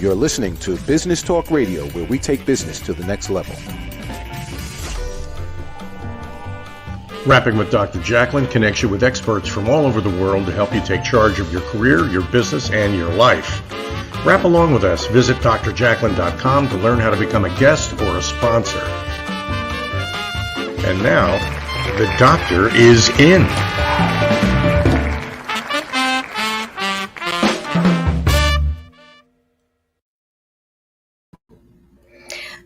You're listening to Business Talk Radio, where we take business to the next level. Rapping with Dr. Jacalyn connects you with experts from all over the world to help you take charge of your career, your business, and your life. Rap along with us. Visit drjacalyn.com to learn how to become a guest or a sponsor. And now, the doctor is in.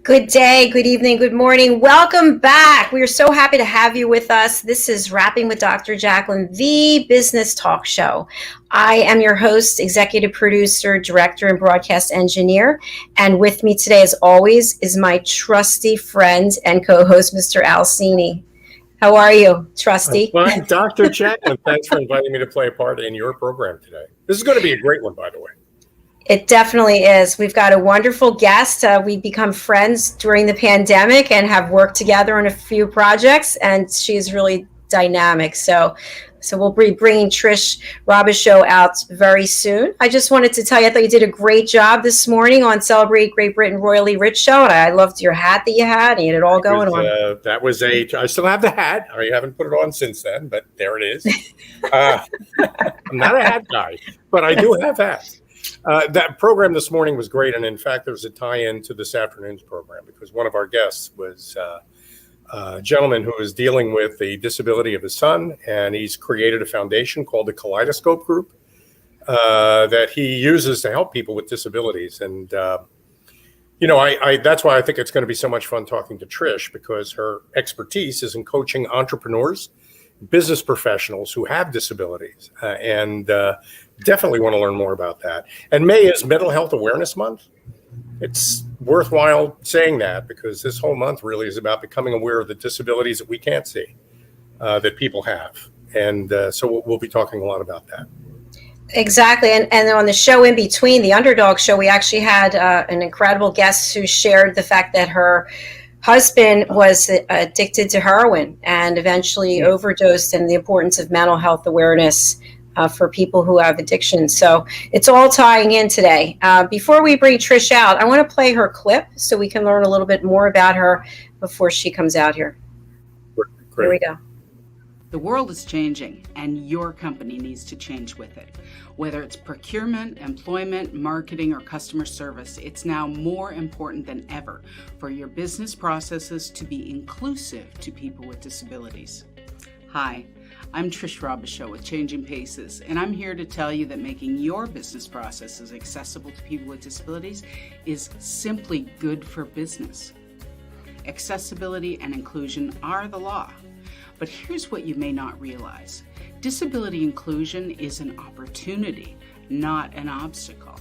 Good day, good evening, good morning. Welcome back. We are so happy to have you with us. This is Rapping with Dr. Jacalyn, the business talk show. I am your host, executive producer, director, and broadcast engineer. And with me today, as always, is my trusty friend and co-host, Mr. Cini. How are you, trusty? I'm fine, Dr. Jacalyn. Thanks for inviting me to play a part in your program today. This is going to be a great one, by the way. It definitely is. We've got a wonderful guest. We've become friends during the pandemic and have worked together on a few projects, and she's really dynamic. So we'll be bringing Trish Robichaud out very soon. I just wanted to tell you, I thought you did a great job this morning on Celebrate Great Britain Royally Rich Show, and I loved your hat that you had, and you had it all going on. I still have the hat. I haven't put it on since then, but there it is. I'm not a hat guy, but I do have hats. That program this morning was great, and in fact, there's a tie-in to this afternoon's program because one of our guests was a gentleman who is dealing with the disability of his son, and he's created a foundation called the Kaleidoscope Group that he uses to help people with disabilities. And that's why I think it's going to be so much fun talking to Trish, because her expertise is in coaching entrepreneurs, business professionals who have disabilities, and definitely want to learn more about that. And May is Mental Health Awareness Month. It's worthwhile saying that because this whole month really is about becoming aware of the disabilities that we can't see that people have. And so we'll be talking a lot about that. Exactly. And on the show in between, the Underdog Show, we actually had an incredible guest who shared the fact that her husband was addicted to heroin and eventually overdosed, and the importance of mental health awareness for people who have addiction. So it's all tying in today. Before we bring Trish out, I want to play her clip so we can learn a little bit more about her before she comes out here. Great. Here we go. The world is changing, and your company needs to change with it. Whether it's procurement, employment, marketing, or customer service, it's now more important than ever for your business processes to be inclusive to people with disabilities. Hi, I'm Trish Robichaud with Changing Paces, and I'm here to tell you that making your business processes accessible to people with disabilities is simply good for business. Accessibility and inclusion are the law. But here's what you may not realize. Disability inclusion is an opportunity, not an obstacle.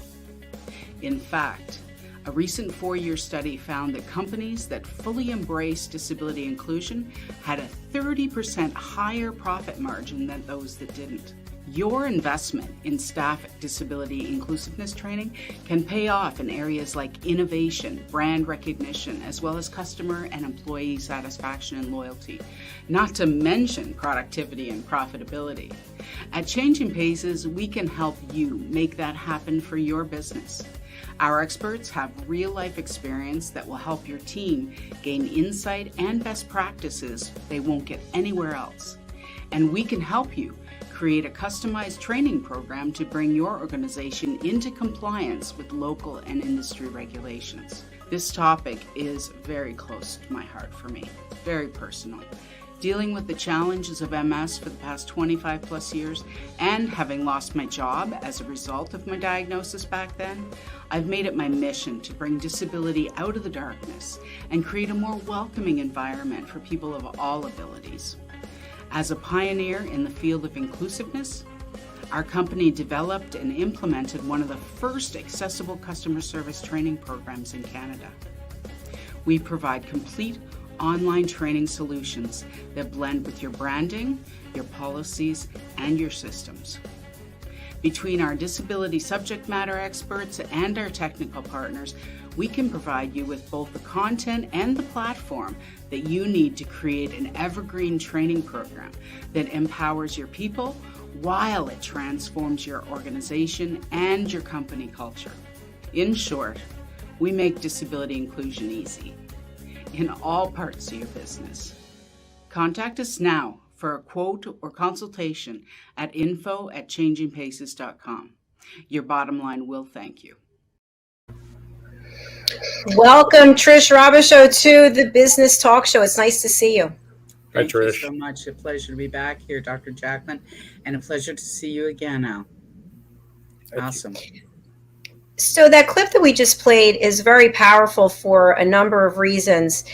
In fact, a recent 4-year study found that companies that fully embrace disability inclusion had a 30% higher profit margin than those that didn't. Your investment in staff disability inclusiveness training can pay off in areas like innovation, brand recognition, as well as customer and employee satisfaction and loyalty, not to mention productivity and profitability. At Changing Paces, we can help you make that happen for your business. Our experts have real-life experience that will help your team gain insight and best practices they won't get anywhere else. And we can help you create a customized training program to bring your organization into compliance with local and industry regulations. This topic is very close to my heart for me, very personal. Dealing with the challenges of MS for the past 25 plus years and having lost my job as a result of my diagnosis back then, I've made it my mission to bring disability out of the darkness and create a more welcoming environment for people of all abilities. As a pioneer in the field of inclusiveness, our company developed and implemented one of the first accessible customer service training programs in Canada. We provide complete online training solutions that blend with your branding, your policies, and your systems. Between our disability subject matter experts and our technical partners, we can provide you with both the content and the platform that you need to create an evergreen training program that empowers your people while it transforms your organization and your company culture. In short, we make disability inclusion easy in all parts of your business. Contact us now for a quote or consultation at info@changingpaces.com. Your bottom line will thank you. Welcome, Trish Robichaud, to the Business Talk Show. It's nice to see you. Hi, Thank you Trish. so much. A pleasure to be back here, Dr. Jacalyn, and a pleasure to see you again, Al. Awesome. So that clip that we just played is very powerful for a number of reasons.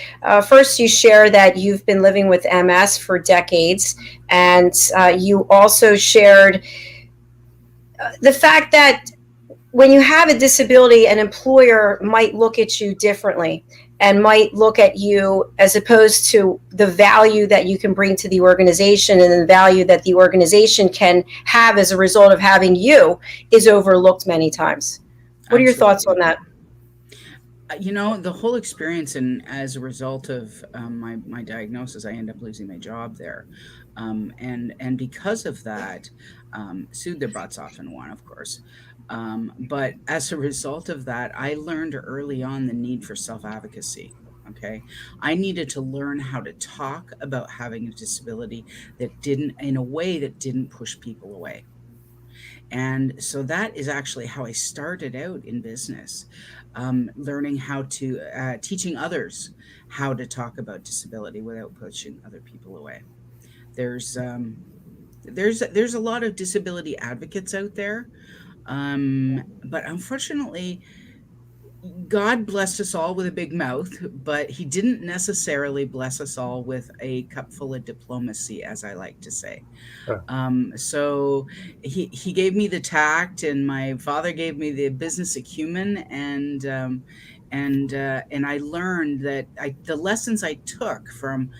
First, you share that you've been living with MS for decades, and you also shared the fact that when you have a disability, an employer might look at you differently and might look at you as opposed to the value that you can bring to the organization, and the value that the organization can have as a result of having you is overlooked many times. What are your thoughts on that? You know, the whole experience, and as a result of my diagnosis, I ended up losing my job there. And because of that, sued their butts off and won, of course. But as a result of that, I learned early on the need for self-advocacy. Okay. I needed to learn how to talk about having a disability in a way that didn't push people away. And so that is actually how I started out in business, learning how to, teaching others how to talk about disability without pushing other people away. There's a lot of disability advocates out there, but unfortunately, God blessed us all with a big mouth, but he didn't necessarily bless us all with a cup full of diplomacy, as I like to say. So he gave me the tact, and my father gave me the business acumen, and I learned that the lessons I took from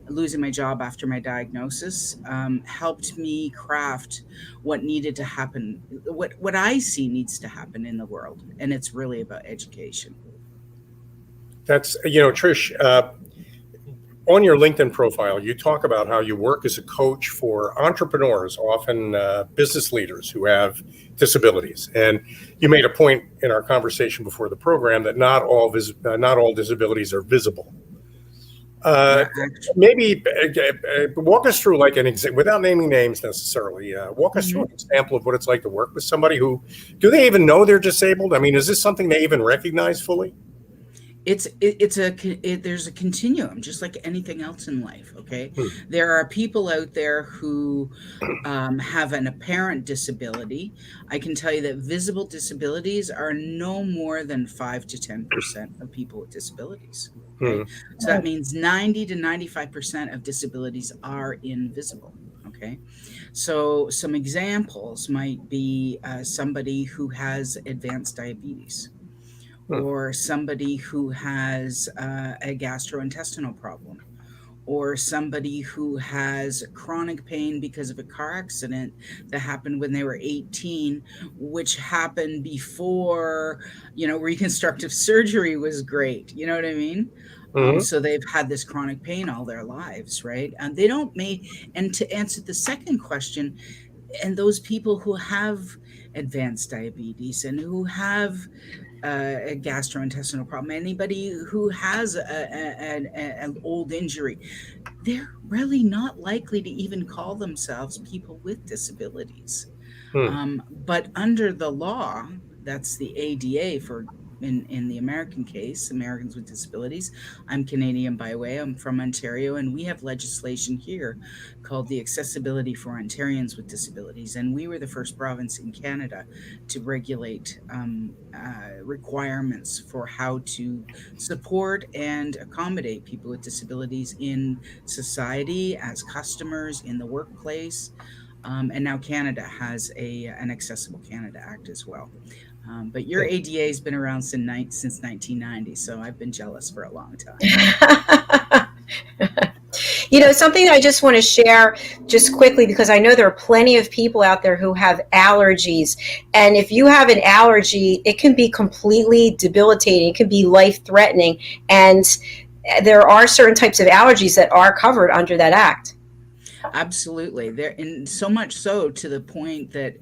losing my job after my diagnosis helped me craft what needed to happen, what I see needs to happen in the world, and it's really about education. That's, Trish, on your LinkedIn profile, you talk about how you work as a coach for entrepreneurs, often business leaders who have disabilities. And you made a point in our conversation before the program that not all disabilities are visible. Maybe walk us through, like, without naming names necessarily, walk us through an example of what it's like to work with somebody who, do they even know they're disabled? I mean, is this something they even recognize fully? There's a continuum, just like anything else in life. Okay. There are people out there who have an apparent disability. I can tell you that visible disabilities are no more than 5 to 10% of people with disabilities. Okay. So that means 90 to 95% of disabilities are invisible. Okay. So some examples might be somebody who has advanced diabetes, or somebody who has a gastrointestinal problem, or somebody who has chronic pain because of a car accident that happened when they were 18, which happened before, reconstructive surgery was great. You know what I mean? So they've had this chronic pain all their lives, right? And and to answer the second question, and those people who have advanced diabetes and who have a gastrointestinal problem, anybody who has an old injury, they're really not likely to even call themselves people with disabilities. But under the law, that's the ADA in the American case, Americans with Disabilities. I'm Canadian by way. I'm from Ontario, and we have legislation here called the Accessibility for Ontarians with Disabilities. And we were the first province in Canada to regulate requirements for how to support and accommodate people with disabilities in society, as customers, in the workplace. And now Canada has an Accessible Canada Act as well. But your ADA has been around since 1990, so I've been jealous for a long time. Something that I just want to share just quickly, because I know there are plenty of people out there who have allergies. And if you have an allergy, it can be completely debilitating. It can be life-threatening. And there are certain types of allergies that are covered under that act. Absolutely. And so much so to the point that,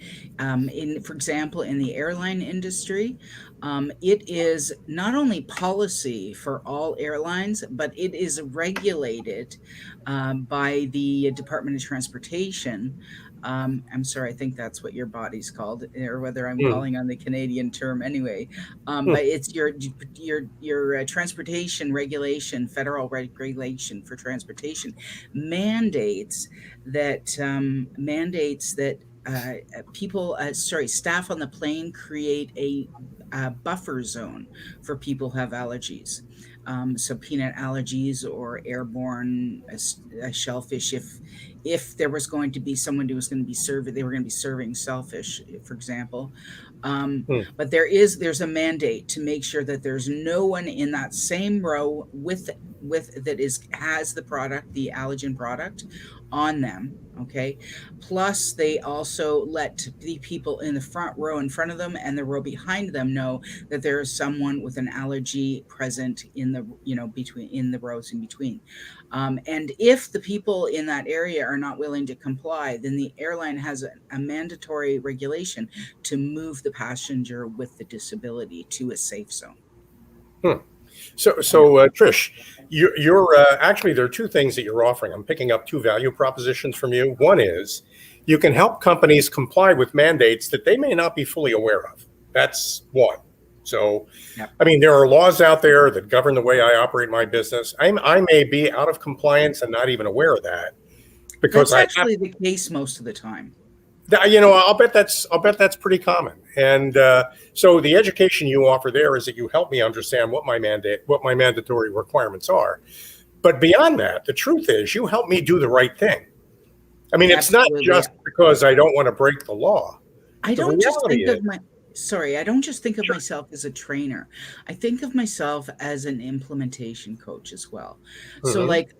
for example, in the airline industry, It is not only policy for all airlines, but it is regulated by the Department of Transportation. I'm sorry, I think that's what your body's called, or whether I'm Hmm. calling on the Canadian term anyway. Hmm. But it's your transportation regulation, federal regulation for transportation mandates people, staff on the plane create a buffer zone for people who have allergies. So peanut allergies or airborne shellfish. If there was going to be someone who was going to be serving, they were going to be serving shellfish, for example. Hmm. But there's a mandate to make sure that there's no one in that same row with that is has the product, the allergen product, on them. Okay. Plus, they also let the people in the front row in front of them and the row behind them know that there is someone with an allergy present in the, between in the rows in between. And if the people in that area are not willing to comply, then the airline has a mandatory regulation to move the passenger with the disability to a safe zone. Hmm. So, Trish, you're actually, there are two things that you're offering. I'm picking up two value propositions from you. One is you can help companies comply with mandates that they may not be fully aware of. That's one. So, Yep. I mean, there are laws out there that govern the way I operate my business. I may be out of compliance and not even aware of that because That's I have. actually the case most of the time. I'll bet that's pretty common. And so the education you offer there is that you help me understand what my mandatory requirements are. But beyond that, the truth is you help me do the right thing. I mean, it's not Absolutely. just because I don't want to break the law. I The don't just reality think is, of I don't just think of myself as a trainer. I think of myself as an implementation coach as well. So Mhm, like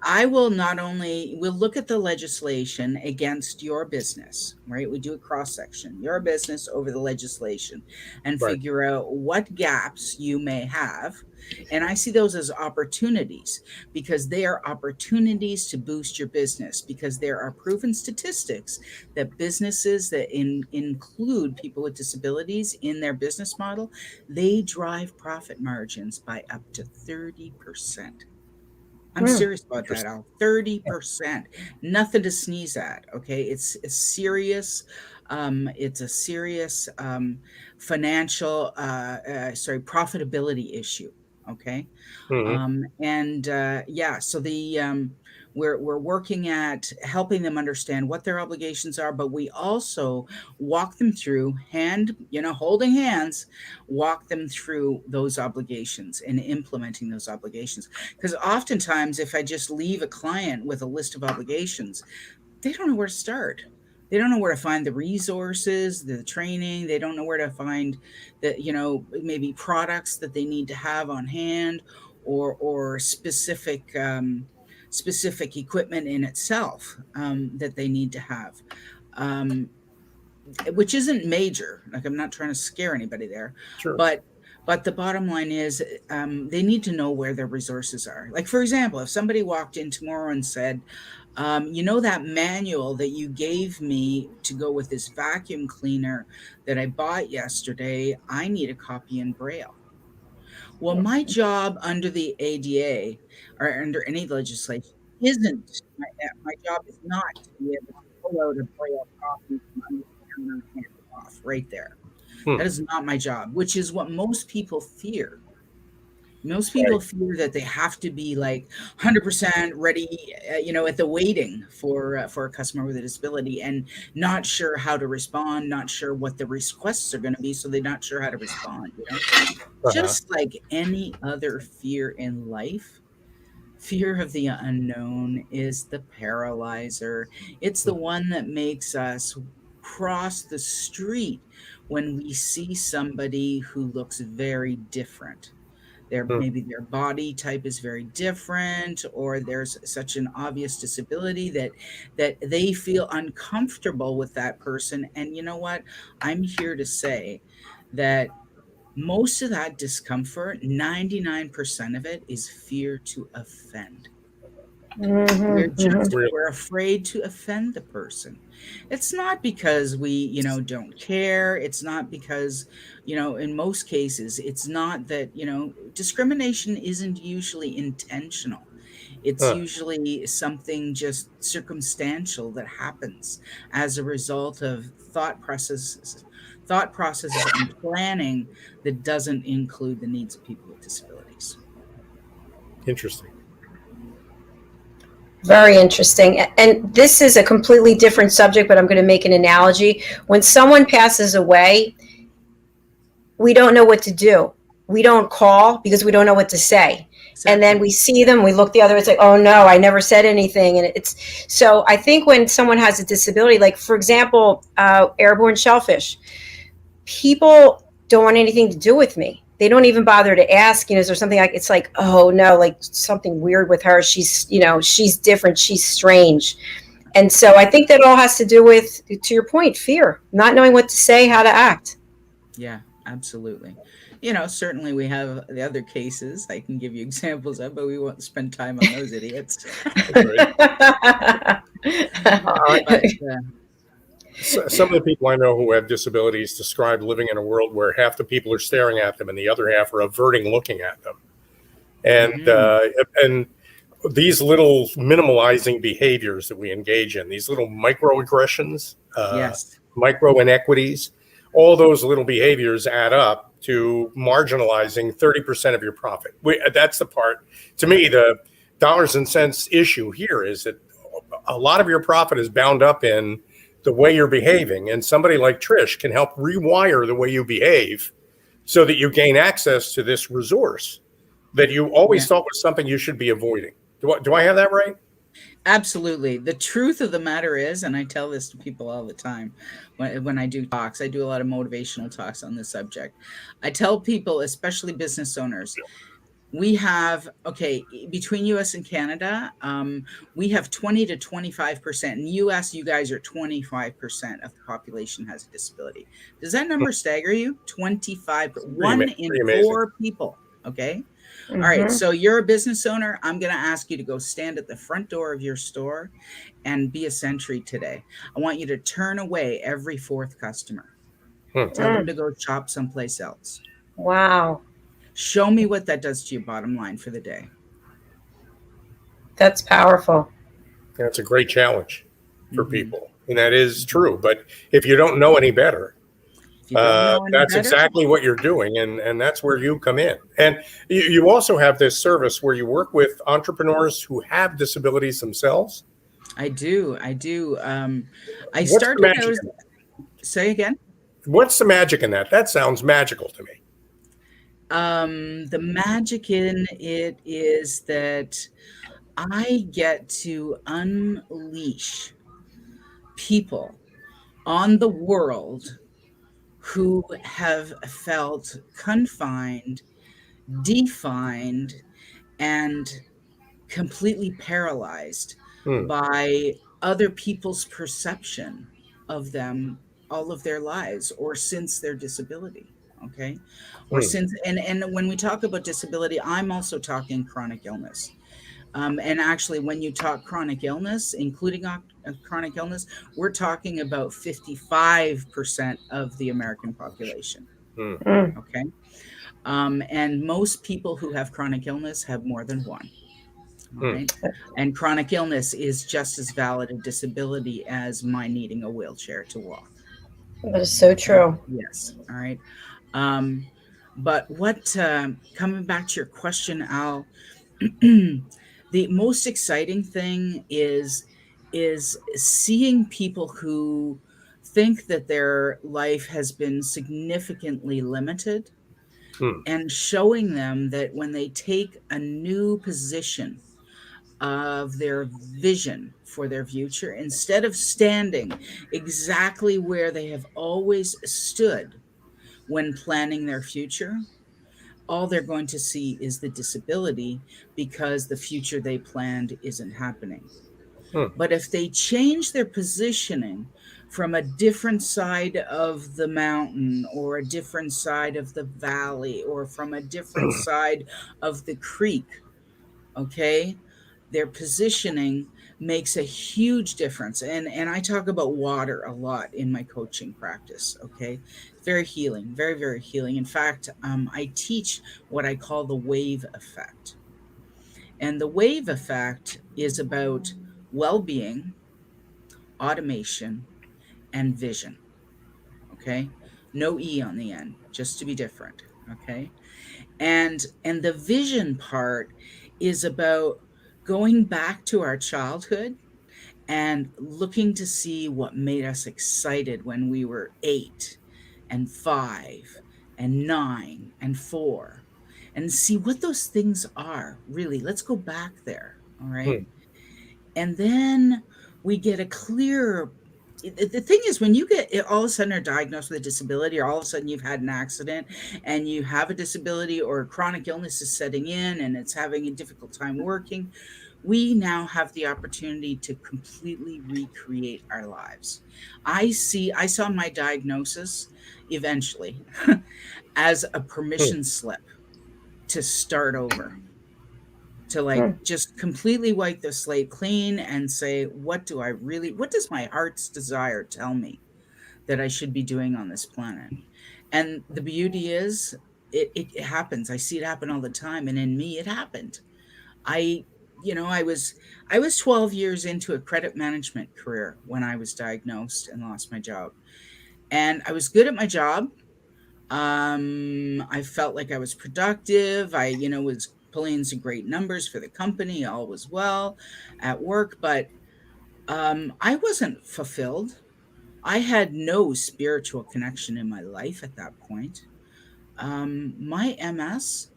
we'll look at the legislation against your business, right? We do a cross section, your business over the legislation, and right. figure out what gaps you may have. And I see those as opportunities because they are opportunities to boost your business, because there are proven statistics that businesses that include people with disabilities in their business model, they drive profit margins by up to 30%. I'm Hmm, serious about that, interesting. Al. 30%. Nothing to sneeze at. Okay. It's a serious, financial, profitability issue. Okay. Mhm, And yeah, so we're working at helping them understand what their obligations are, but we also walk them through holding hands, walk them through those obligations and implementing those obligations. Because oftentimes, if I just leave a client with a list of obligations, they don't know where to start. They don't know where to find the resources, the training. They don't know where to find maybe products that they need to have on hand, or specific equipment in itself that they need to have. Um, which isn't major. Like, I'm not trying to scare anybody there, sure. but the bottom line is they need to know where their resources are. Like, for example, if somebody walked in tomorrow and said, that manual that you gave me to go with this vacuum cleaner that I bought yesterday, I need a copy in Braille. Well, my job under the ADA or under any legislation isn't my job is not to be able to pull out a Braille copy from under the counter and hand it off right there. Hmm, That is not my job, which is what most people fear. Most right. people fear that they have to be like 100% ready, at the waiting for a customer with a disability, and not sure how to respond, not sure what the requests are going to be, so they're not sure how to respond. Uh-huh. Just like any other fear in life, fear of the unknown is the paralyzer. It's the one that makes us cross the street when we see somebody who looks very different. Hmm, Maybe their body type is very different, or there's such an obvious disability that they feel uncomfortable with that person. And you know what? I'm here to say that most of that discomfort, 99% of it, is fear to offend. Mm-hmm. We're afraid to offend the person. It's not because we don't care. It's not because, in most cases, it's not that, discrimination isn't usually intentional. It's Huh. usually something just circumstantial that happens as a result of thought processes and planning that doesn't include the needs of people with disabilities. Interesting. Very interesting. And this is a completely different subject, but I'm going to make an analogy. When someone passes away, we don't know what to do. We don't call because we don't know what to say. And then Exactly. we see them, we look the other way, it's like, oh no, I never said anything. And it's so I think when someone has a disability, like for example, airborne shellfish, people don't want anything to do with me. They don't even bother to ask, is there something like, it's like, oh no, like something weird with her. She's different. She's strange. And so I think that all has to do with, to your point, fear, not knowing what to say, how to act. Yeah, absolutely. Certainly we have the other cases I can give you examples of, but we won't spend time on those idiots. That's right. But Some of the people I know who have disabilities describe living in a world where half the people are staring at them and the other half are averting looking at them. And these little minimalizing behaviors that we engage in, these little microaggressions, yes, micro inequities, all those little behaviors add up to marginalizing 30% of your profit. That's the part, to me, the dollars and cents issue here is that a lot of your profit is bound up in the way you're behaving. And somebody like Trish can help rewire the way you behave so that you gain access to this resource that you always thought was something you should be avoiding. Do I have that right? absolutely. The truth of the matter is, and I tell this to people all the time when I do talks, I do a lot of motivational talks on this subject. I tell people, especially business owners, we have, between US and Canada, we have 20 to 25%. In US, you guys are 25% of the population has a disability. Does that number stagger you? 25, one in Pretty amazing. 4 people. Okay. All right. So you're a business owner. I'm going to ask you to go stand at the front door of your store and be a sentry today. I want you to turn away every 4th customer. Tell them to go shop someplace else. Wow. Show me what that does to your bottom line for the day. That's powerful. That's a great challenge for people. And that is true. But if you don't know any better, that's exactly what you're doing. And that's where you come in. And you also have this service where you work with entrepreneurs who have disabilities themselves. I do. Say again. What's the magic in that? That sounds magical to me. The magic in it is that I get to unleash people on the world who have felt confined, defined, and completely paralyzed by other people's perception of them all of their lives or since their disability. Okay. Or since, and when we talk about disability, I'm also talking chronic illness. And actually, when you talk chronic illness, including chronic illness, we're talking about 55% of the American population. Okay. And most people who have chronic illness have more than one. All right. And chronic illness is just as valid a disability as my needing a wheelchair to walk. That is so true. Yes. All right. But coming back to your question, Al, the most exciting thing is seeing people who think that their life has been significantly limited and showing them that when they take a new position of their vision for their future, instead of standing exactly where they have always stood when planning their future, all they're going to see is the disability because the future they planned isn't happening. But if they change their positioning from a different side of the mountain or a different side of the valley or from a different side of the creek, okay, Their positioning makes a huge difference. And I talk about water a lot in my coaching practice. Okay. Very healing, very, very healing. In fact, I teach what I call the wave effect. And the wave effect is about well-being, automation, and vision. Okay. No E on the end, just to be different. Okay. And the vision part is about going back to our childhood and looking to see what made us excited when we were 8 and 5 and 9 and 4, and see what those things are. Really, let's go back there. All right. And then we get a clearer. The thing is, when you get all of a sudden are diagnosed with a disability, or all of a sudden you've had an accident and you have a disability, or a chronic illness is setting in and it's having a difficult time working, we now have the opportunity to completely recreate our lives. I saw my diagnosis eventually as a permission slip to start over, to just completely wipe the slate clean and say, what does my heart's desire tell me that I should be doing on this planet? And the beauty is it happens. I see it happen all the time. And in me, it happened. I was 12 years into a credit management career when I was diagnosed and lost my job. And I was good at my job. I felt like I was productive. I, was pulling in some great numbers for the company. All was well at work, but I wasn't fulfilled. I had no spiritual connection in my life at that point. My MS,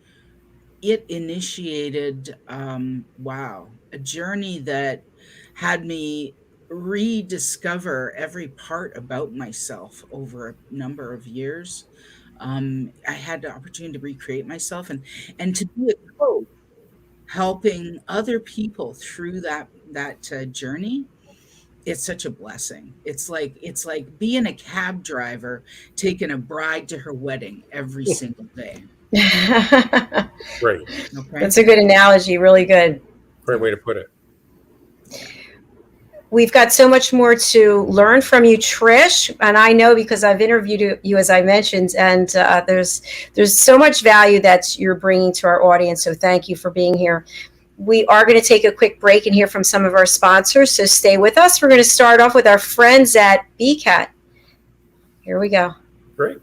it initiated, a journey that had me rediscover every part about myself over a number of years. I had the opportunity to recreate myself and to be a coach, helping other people through that journey. It's such a blessing. It's like being a cab driver, taking a bride to her wedding every single day. Great. Okay. That's a good analogy. Really good. Great way to put it. We've got so much more to learn from you, Trish, and I know because I've interviewed you, as I mentioned, and there's so much value that you're bringing to our audience. So thank you for being here. We are going to take a quick break and hear from some of our sponsors. So stay with us. We're going to start off with our friends at BCAT. Here we go. Great.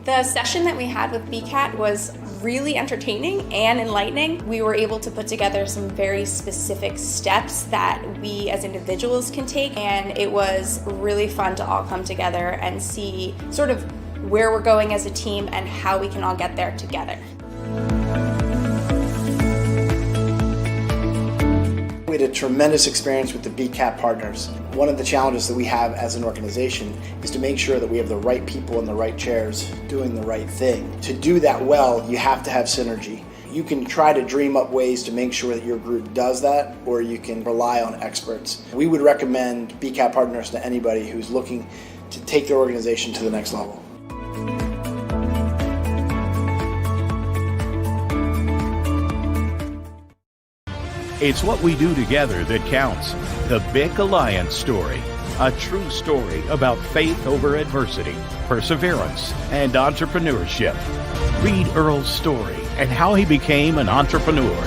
The session that we had with BCAT was really entertaining and enlightening. We were able to put together some very specific steps that we as individuals can take, and it was really fun to all come together and see sort of where we're going as a team and how we can all get there together. We had a tremendous experience with the BCAT partners. One of the challenges that we have as an organization is to make sure that we have the right people in the right chairs doing the right thing. To do that well, you have to have synergy. You can try to dream up ways to make sure that your group does that, or you can rely on experts. We would recommend BCAT partners to anybody who's looking to take their organization to the next level. It's what we do together that counts. The Big Alliance story. A true story about faith over adversity, perseverance, and entrepreneurship. Read Earl's story and how he became an entrepreneur.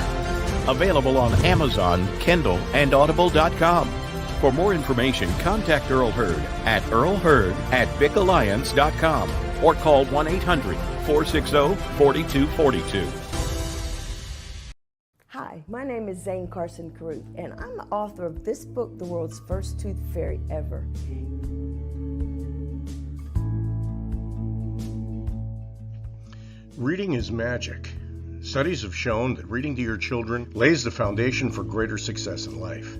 Available on Amazon, Kindle, and Audible.com. For more information, contact Earl Hurd at earlhurd@bigalliance.com or call 1-800-460-4242. Hi, my name is Zane Carson Carruth, and I'm the author of this book, The World's First Tooth Fairy Ever. Reading is magic. Studies have shown that reading to your children lays the foundation for greater success in life.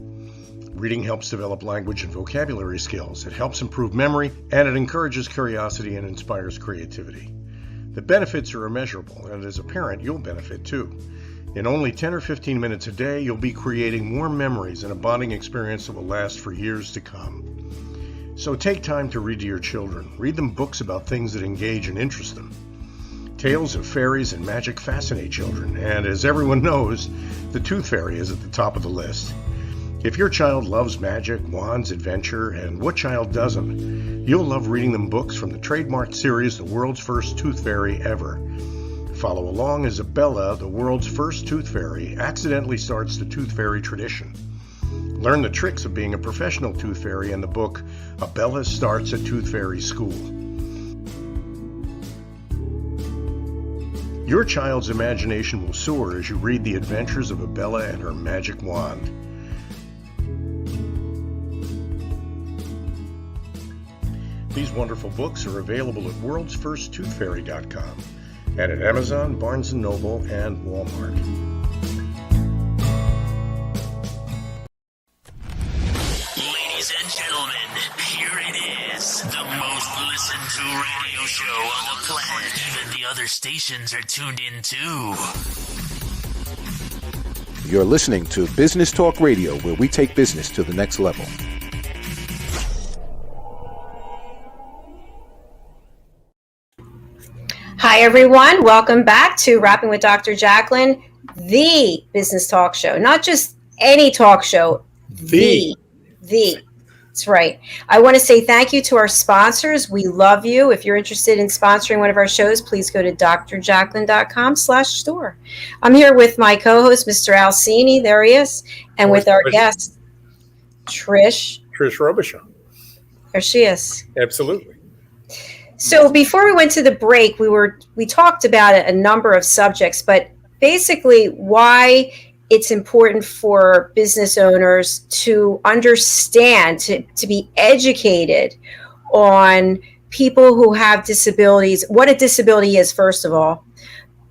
Reading helps develop language and vocabulary skills. It helps improve memory, and it encourages curiosity and inspires creativity. The benefits are immeasurable, and as a parent, you'll benefit too. In only 10 or 15 minutes a day, you'll be creating more memories and a bonding experience that will last for years to come. So take time to read to your children. Read them books about things that engage and interest them. Tales of fairies and magic fascinate children, and as everyone knows, the Tooth Fairy is at the top of the list. If your child loves magic, wands, adventure, and what child doesn't, you'll love reading them books from the trademark series, The World's First Tooth Fairy Ever. Follow along as Bella, the world's first tooth fairy, accidentally starts the tooth fairy tradition. Learn the tricks of being a professional tooth fairy in the book, Bella Starts a Tooth Fairy School. Your child's imagination will soar as you read the adventures of Bella and her magic wand. These wonderful books are available at worldsfirsttoothfairy.com and at Amazon, Barnes & Noble, and Walmart. Ladies and gentlemen, here it is, the most listened to radio show on the planet. Even the other stations are tuned in too. You're listening to Business Talk Radio, where we take business to the next level. Hi, everyone. Welcome back to Rapping with Dr. Jacalyn, the business talk show. Not just any talk show, the. That's right. I want to say thank you to our sponsors. We love you. If you're interested in sponsoring one of our shows, please go to drjacalyn.com/store. I'm here with my co-host, Mr. Cini. There he is. And with our guest, Trish Robichaud. There she is. Absolutely. So before we went to the break, we talked about a number of subjects, but basically why it's important for business owners to understand, to be educated on people who have disabilities, what a disability is, first of all,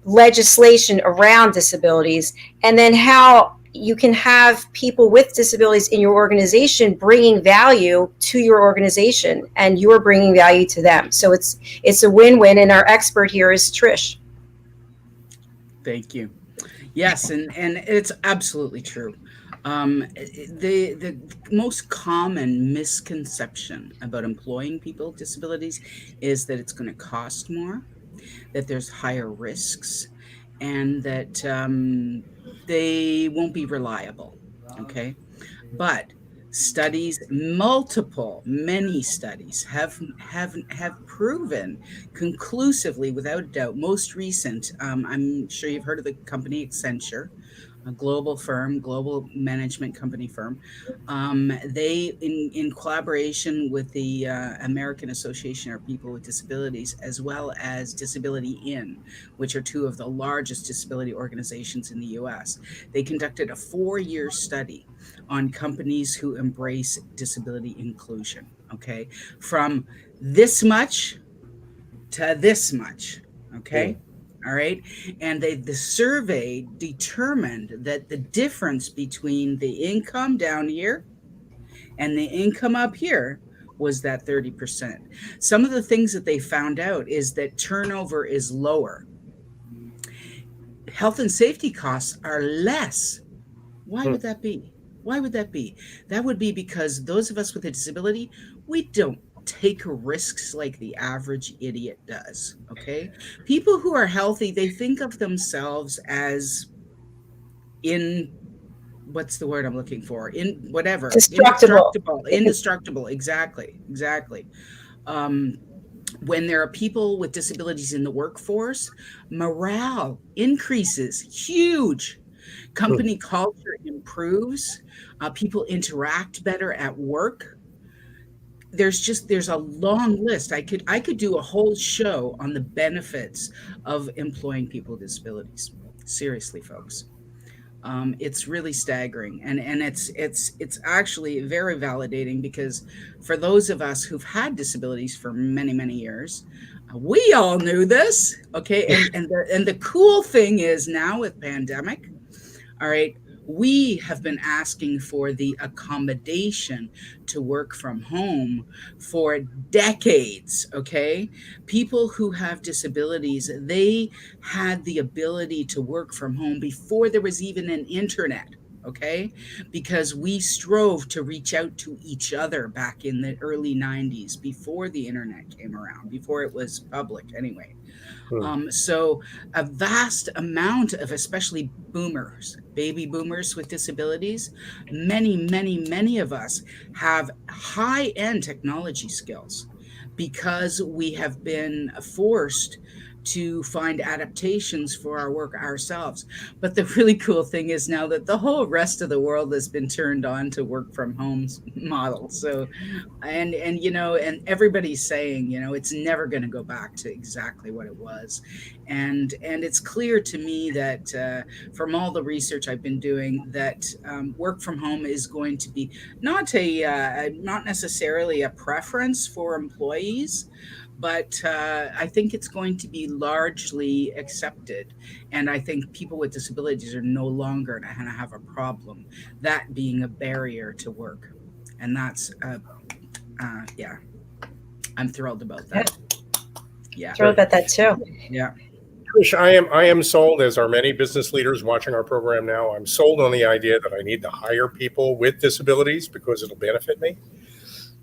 legislation around disabilities, and then how you can have people with disabilities in your organization bringing value to your organization, and you're bringing value to them. So it's a win-win, and our expert here is Trish. Thank you. Yes, and it's absolutely true. The most common misconception about employing people with disabilities is that it's going to cost more, that there's higher risks, and that they won't be reliable. Okay, but studies, many studies have proven conclusively, without a doubt. Most recent, I'm sure you've heard of the company Accenture, a global management company firm. They, in collaboration with the American Association of People with Disabilities, as well as Disability In, which are two of the largest disability organizations in the US, they conducted a 4-year study on companies who embrace disability inclusion, okay? From this much to this much, okay? All right. And the survey determined that the difference between the income down here and the income up here was that 30%. Some of the things that they found out is that turnover is lower. Health and safety costs are less. Why would that be? Why would that be? That would be because those of us with a disability, we don't take risks like the average idiot does. Okay. People who are healthy, they think of themselves as what's the word I'm looking for? In whatever. Indestructible. Exactly. When there are people with disabilities in the workforce, morale increases huge. Company culture improves. People interact better at work. There's a long list. I could do a whole show on the benefits of employing people with disabilities. Seriously, folks. It's really staggering, and it's actually very validating, because for those of us who've had disabilities for many years, we all knew this. Okay. And the cool thing is, now with pandemic, all right, we have been asking for the accommodation to work from home for decades, okay? People who have disabilities, they had the ability to work from home before there was even an internet, okay? Because we strove to reach out to each other back in the early 90s, before the internet came around, before it was public anyway. So a vast amount of, especially boomers, baby boomers with disabilities, many of us have high-end technology skills because we have been forced to find adaptations for our work ourselves. But the really cool thing is now that the whole rest of the world has been turned on to work from home model. So and everybody's saying, it's never going to go back to exactly what it was. And it's clear to me that from all the research I've been doing, that work from home is going to be not necessarily a preference for employees, but I think it's going to be largely accepted. And I think people with disabilities are no longer going to have a problem that being a barrier to work. And that's yeah, I'm thrilled about that. Yeah, Thrilled about that too. Yeah. Trish, I am sold, as are many business leaders watching our program now. I'm sold on the idea that I need to hire people with disabilities because it'll benefit me.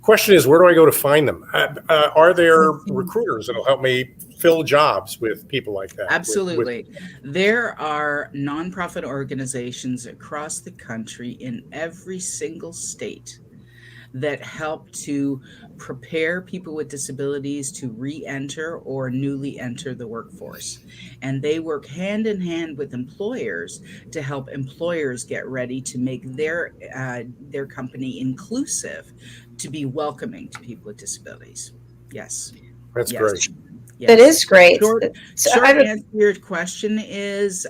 Question is, where do I go to find them? Are there recruiters that'll help me fill jobs with people like that? Absolutely. There are nonprofit organizations across the country in every single state that help to prepare people with disabilities to re-enter or newly enter the workforce. And they work hand in hand with employers to help employers get ready to make their company inclusive, to be welcoming to people with disabilities. Yes. That's yes. great. Yes. That is great. Short answer to your question is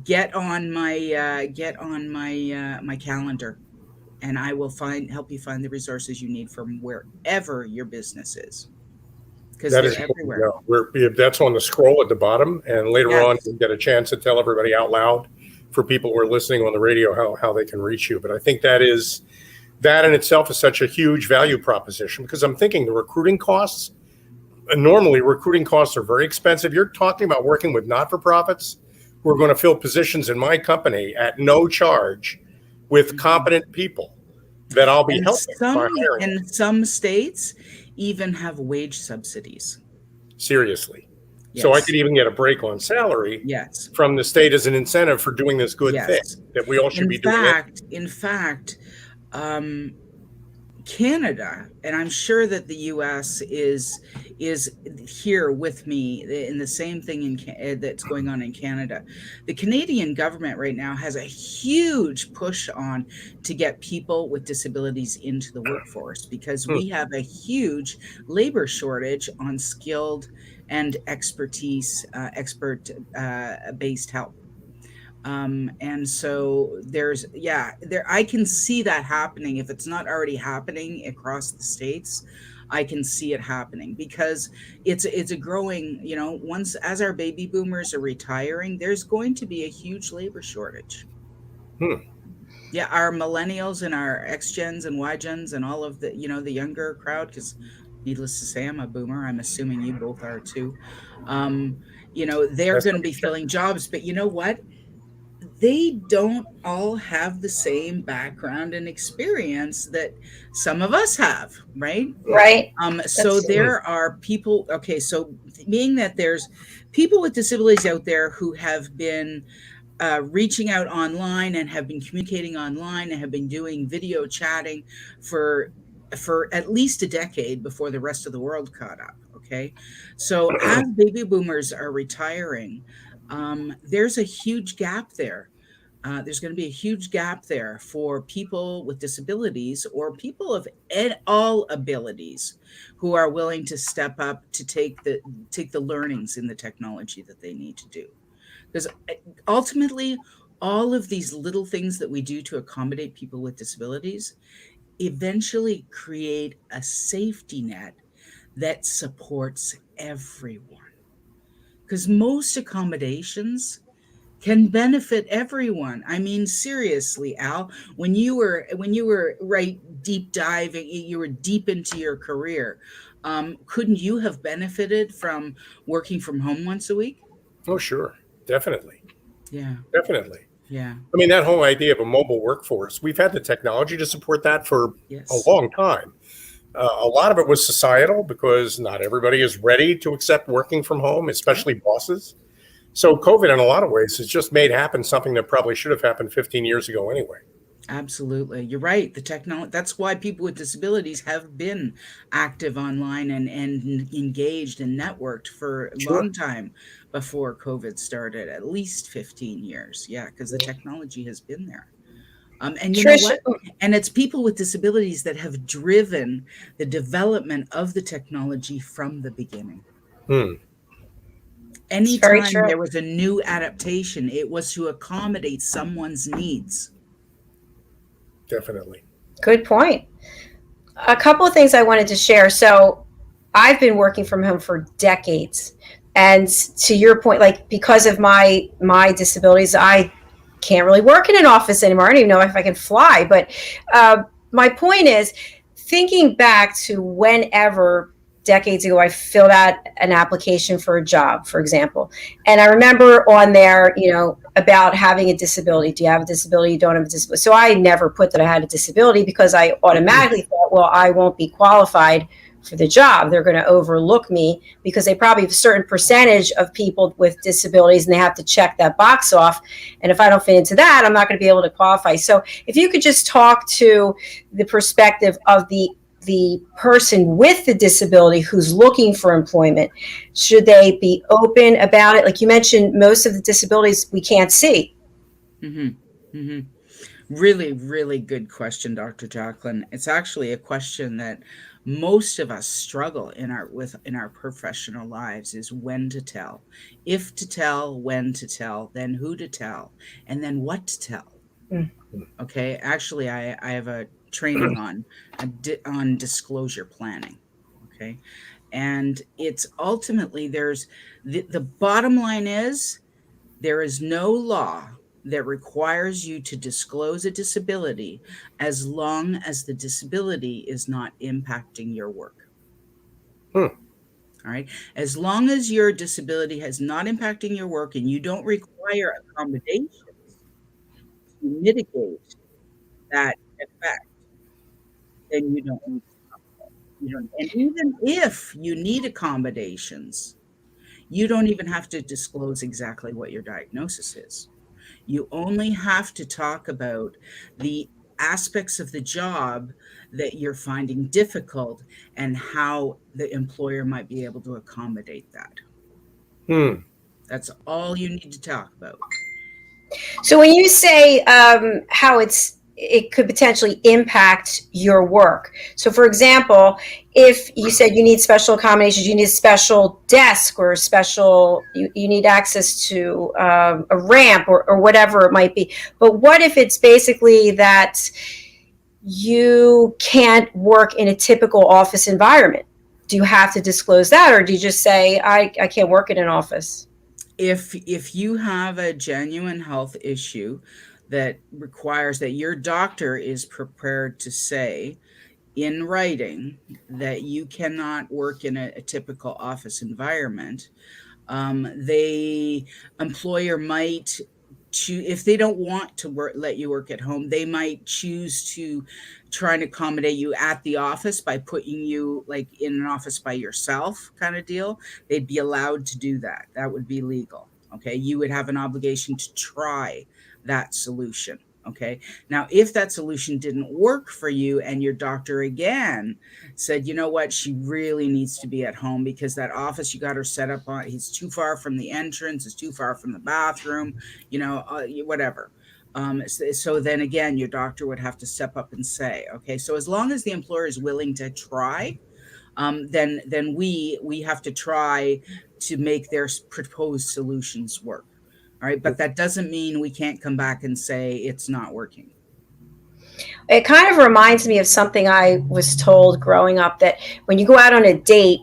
get on my my calendar, and I will help you find the resources you need from wherever your business is, because they're everywhere. That's on the scroll at the bottom, and later on you get a chance to tell everybody out loud, for people who are listening on the radio, how they can reach you. But I think that in itself is such a huge value proposition, because I'm thinking the recruiting costs. Normally, recruiting costs are very expensive. You're talking about working with not-for-profits who are going to fill positions in my company at no charge with competent people that I'll be helping by hiring. And some states even have wage subsidies. Seriously. Yes. So I could even get a break on salary from the state as an incentive for doing this good thing that we all should be doing. In fact, Canada, and I'm sure that the U.S. is here with me in the same thing that's going on in Canada. The Canadian government right now has a huge push on to get people with disabilities into the workforce, because we have a huge labor shortage on skilled and expert-based help. And so I can see that happening. If it's not already happening across the states, I can see it happening, because it's a growing, as our baby boomers are retiring, there's going to be a huge labor shortage. Yeah, our millennials and our X-gens and Y-gens and all of the, the younger crowd, because needless to say, I'm a boomer. I'm assuming you both are too. They're going to be filling jobs, but you know what? They don't all have the same background and experience that some of us have, right? Right. So there are people, so being that there's people with disabilities out there who have been reaching out online and have been communicating online and have been doing video chatting for at least a decade before the rest of the world caught up, okay? So as baby boomers are retiring, there's a huge gap there. There's going to be a huge gap there for people with disabilities, or people of all abilities, who are willing to step up to take the learnings in the technology that they need to do. Because ultimately, all of these little things that we do to accommodate people with disabilities eventually create a safety net that supports everyone. Because most accommodations can benefit everyone. I mean, seriously, Al, when you were right deep diving, you were deep into your career. Couldn't you have benefited from working from home once a week? Oh, sure. Definitely. Yeah. Definitely. Yeah. I mean, that whole idea of a mobile workforce, we've had the technology to support that for Yes. a long time. A lot of it was societal because not everybody is ready to accept working from home, especially bosses. So COVID, in a lot of ways, has just made happen something that probably should have happened 15 years ago anyway. Absolutely. You're right. The technology, that's why people with disabilities have been active online and engaged and networked for a Sure. long time before COVID started, at least 15 years. Yeah, because the technology has been there. And you know Trish, what? And it's people with disabilities that have driven the development of the technology from the beginning. Hmm. it's very Anytime true. there was a new adaptation, it was to accommodate someone's needs. Definitely. Good point. A couple of things I wanted to share. So I've been working from home for decades. And to your point, like because of my disabilities, I can't really work in an office anymore. I don't even know if I can fly. But my point is, thinking back to whenever decades ago I filled out an application for a job, for example, and I remember on there, about having a disability. Do you have a disability? You don't have a disability. So I never put that I had a disability because I automatically thought, well, I won't be qualified for the job. They're going to overlook me because they probably have a certain percentage of people with disabilities and they have to check that box off. And if I don't fit into that, I'm not going to be able to qualify. So if you could just talk to the perspective of the person with the disability who's looking for employment, should they be open about it? Like you mentioned, most of the disabilities we can't see. Mm-hmm. Mm-hmm. Really, really good question, Dr. Jacalyn. It's actually a question that most of us struggle in our professional lives, is when to tell. If to tell, when to tell, then who to tell, and then what to tell. Mm. Okay, actually I have a training on disclosure planning. Okay. And it's ultimately there's the bottom line is there is no law that requires you to disclose a disability as long as the disability is not impacting your work. Hmm. All right. As long as your disability has not impacting your work and you don't require accommodations to mitigate that effect, then you don't need and even if you need accommodations, you don't even have to disclose exactly what your diagnosis is. You only have to talk about the aspects of the job that you're finding difficult and how the employer might be able to accommodate that. Hmm. That's all you need to talk about. So when you say how it could potentially impact your work. So for example, if you said you need special accommodations, you need a special desk or you need access to a ramp or whatever it might be. But what if it's basically that you can't work in a typical office environment? Do you have to disclose that, or do you just say, I can't work in an office? If you have a genuine health issue that requires that your doctor is prepared to say in writing that you cannot work in a typical office environment, the employer might if they don't want to let you work at home, they might choose to try and accommodate you at the office by putting you like in an office by yourself kind of deal. They'd be allowed to do that. That would be legal. Okay. You would have an obligation to try that solution. Okay. Now, if that solution didn't work for you and your doctor again said, you know what, she really needs to be at home because that office you got her set up on, he's too far from the entrance, it's too far from the bathroom, whatever. So then again, your doctor would have to step up and say, okay, so as long as the employer is willing to try, then we have to try to make their proposed solutions work. All right. But that doesn't mean we can't come back and say it's not working. It kind of reminds me of something I was told growing up, that when you go out on a date,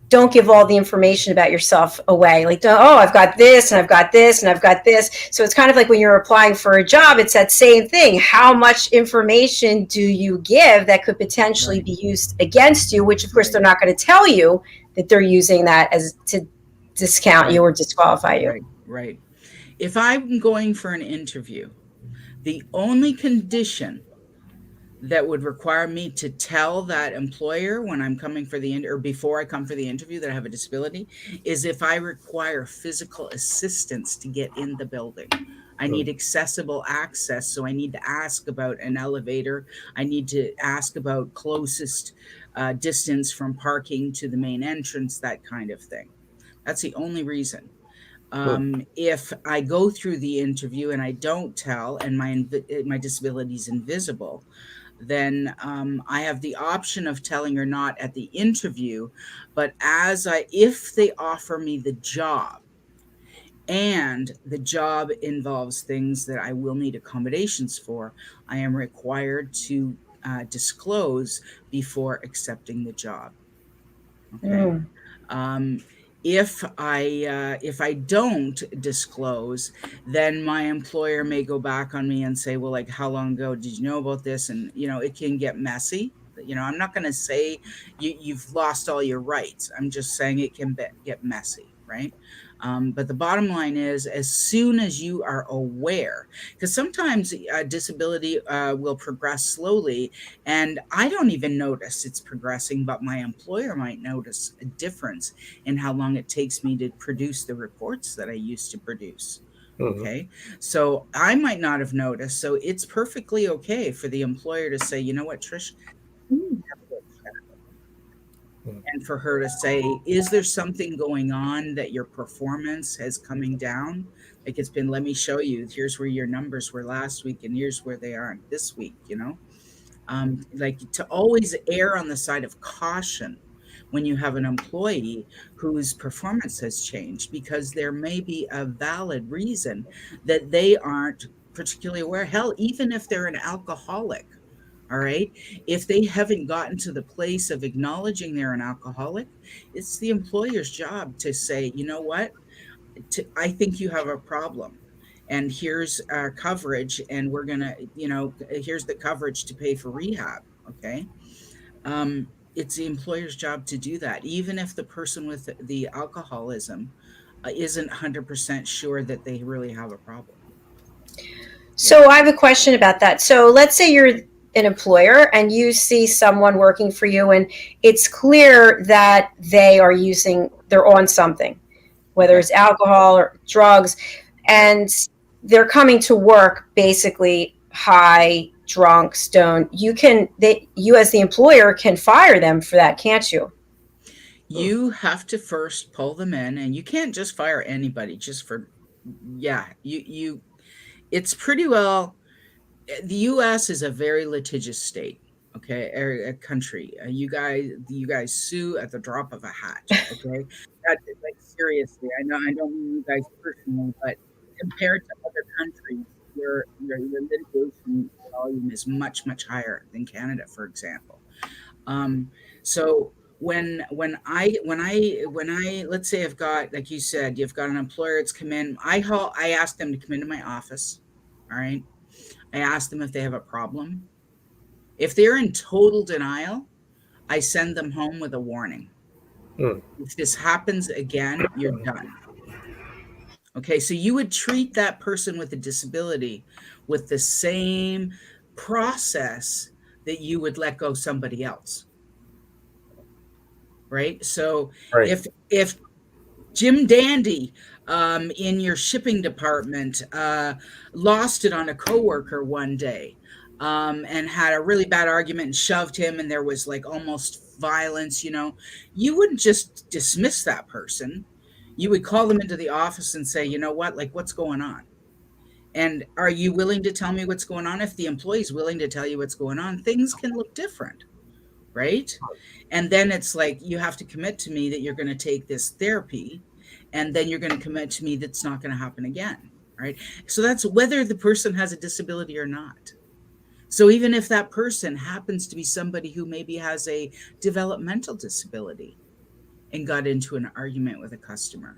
don't give all the information about yourself away. Like, oh, I've got this and I've got this and I've got this. So it's kind of like when you're applying for a job, it's that same thing. How much information do you give that could potentially be used against you, which of course they're not going to tell you that they're using that as to discount you or disqualify you. Right. If I'm going for an interview The only condition that would require me to tell that employer when I'm coming for or before I come for the interview that I have a disability is if I require physical assistance to get in the building. I need accessible access, so I need to ask about an elevator. I need to ask about closest distance from parking to the main entrance, that kind of thing. That's the only reason. If I go through the interview and I don't tell, and my disability is invisible, then I have the option of telling or not at the interview. But if they offer me the job, and the job involves things that I will need accommodations for, I am required to disclose before accepting the job. Okay. If I don't disclose, then my employer may go back on me and say, well, like, how long ago did you know about this? And, it can get messy. I'm not going to say you've lost all your rights. I'm just saying it can get messy, right? But the bottom line is, as soon as you are aware, because sometimes disability will progress slowly, and I don't even notice it's progressing, but my employer might notice a difference in how long it takes me to produce the reports that I used to produce. Okay. So I might not have noticed. So it's perfectly okay for the employer to say, you know what, Trish, and for her to say, is there something going on that your performance has coming down? Like, it's been, let me show you, here's where your numbers were last week and here's where they are this week, like, to always err on the side of caution when you have an employee whose performance has changed, because there may be a valid reason that they aren't particularly aware. Hell, even if they're an alcoholic, all right, if they haven't gotten to the place of acknowledging they're an alcoholic, it's the employer's job to say, you know what, I think you have a problem. And here's our coverage, and we're going to, here's the coverage to pay for rehab. Okay. It's the employer's job to do that, even if the person with the alcoholism isn't 100% sure that they really have a problem. So I have a question about that. So let's say you're an employer and you see someone working for you, and it's clear that they're on something, whether it's alcohol or drugs, and they're coming to work basically high, drunk, stoned. You as the employer can fire them for that, can't you? You have to first pull them in, and you can't just fire anybody just for, it's pretty well, the US is a very litigious state, okay, or a country. You guys sue at the drop of a hat, okay? Like, seriously, I don't mean you guys personally, but compared to other countries, your litigation volume is much, much higher than Canada, for example. So when I let's say I've got, like you said, you've got an employer that's come in, I ask them to come into my office. All right. I ask them if they have a problem. If they're in total denial, I send them home with a warning. If this happens again, you're done. Okay, so you would treat that person with a disability with the same process that you would let go somebody else. Right? So if Jim Dandy in your shipping department lost it on a coworker one day and had a really bad argument and shoved him, and there was like almost violence, you wouldn't just dismiss that person. You would call them into the office and say, you know what, like, what's going on? And are you willing to tell me what's going on? If the employee's willing to tell you what's going on, things can look different. Right? And then it's like, you have to commit to me that you're going to take this therapy, and then you're going to commit to me that's not going to happen again. Right? So that's whether the person has a disability or not. So even if that person happens to be somebody who maybe has a developmental disability and got into an argument with a customer,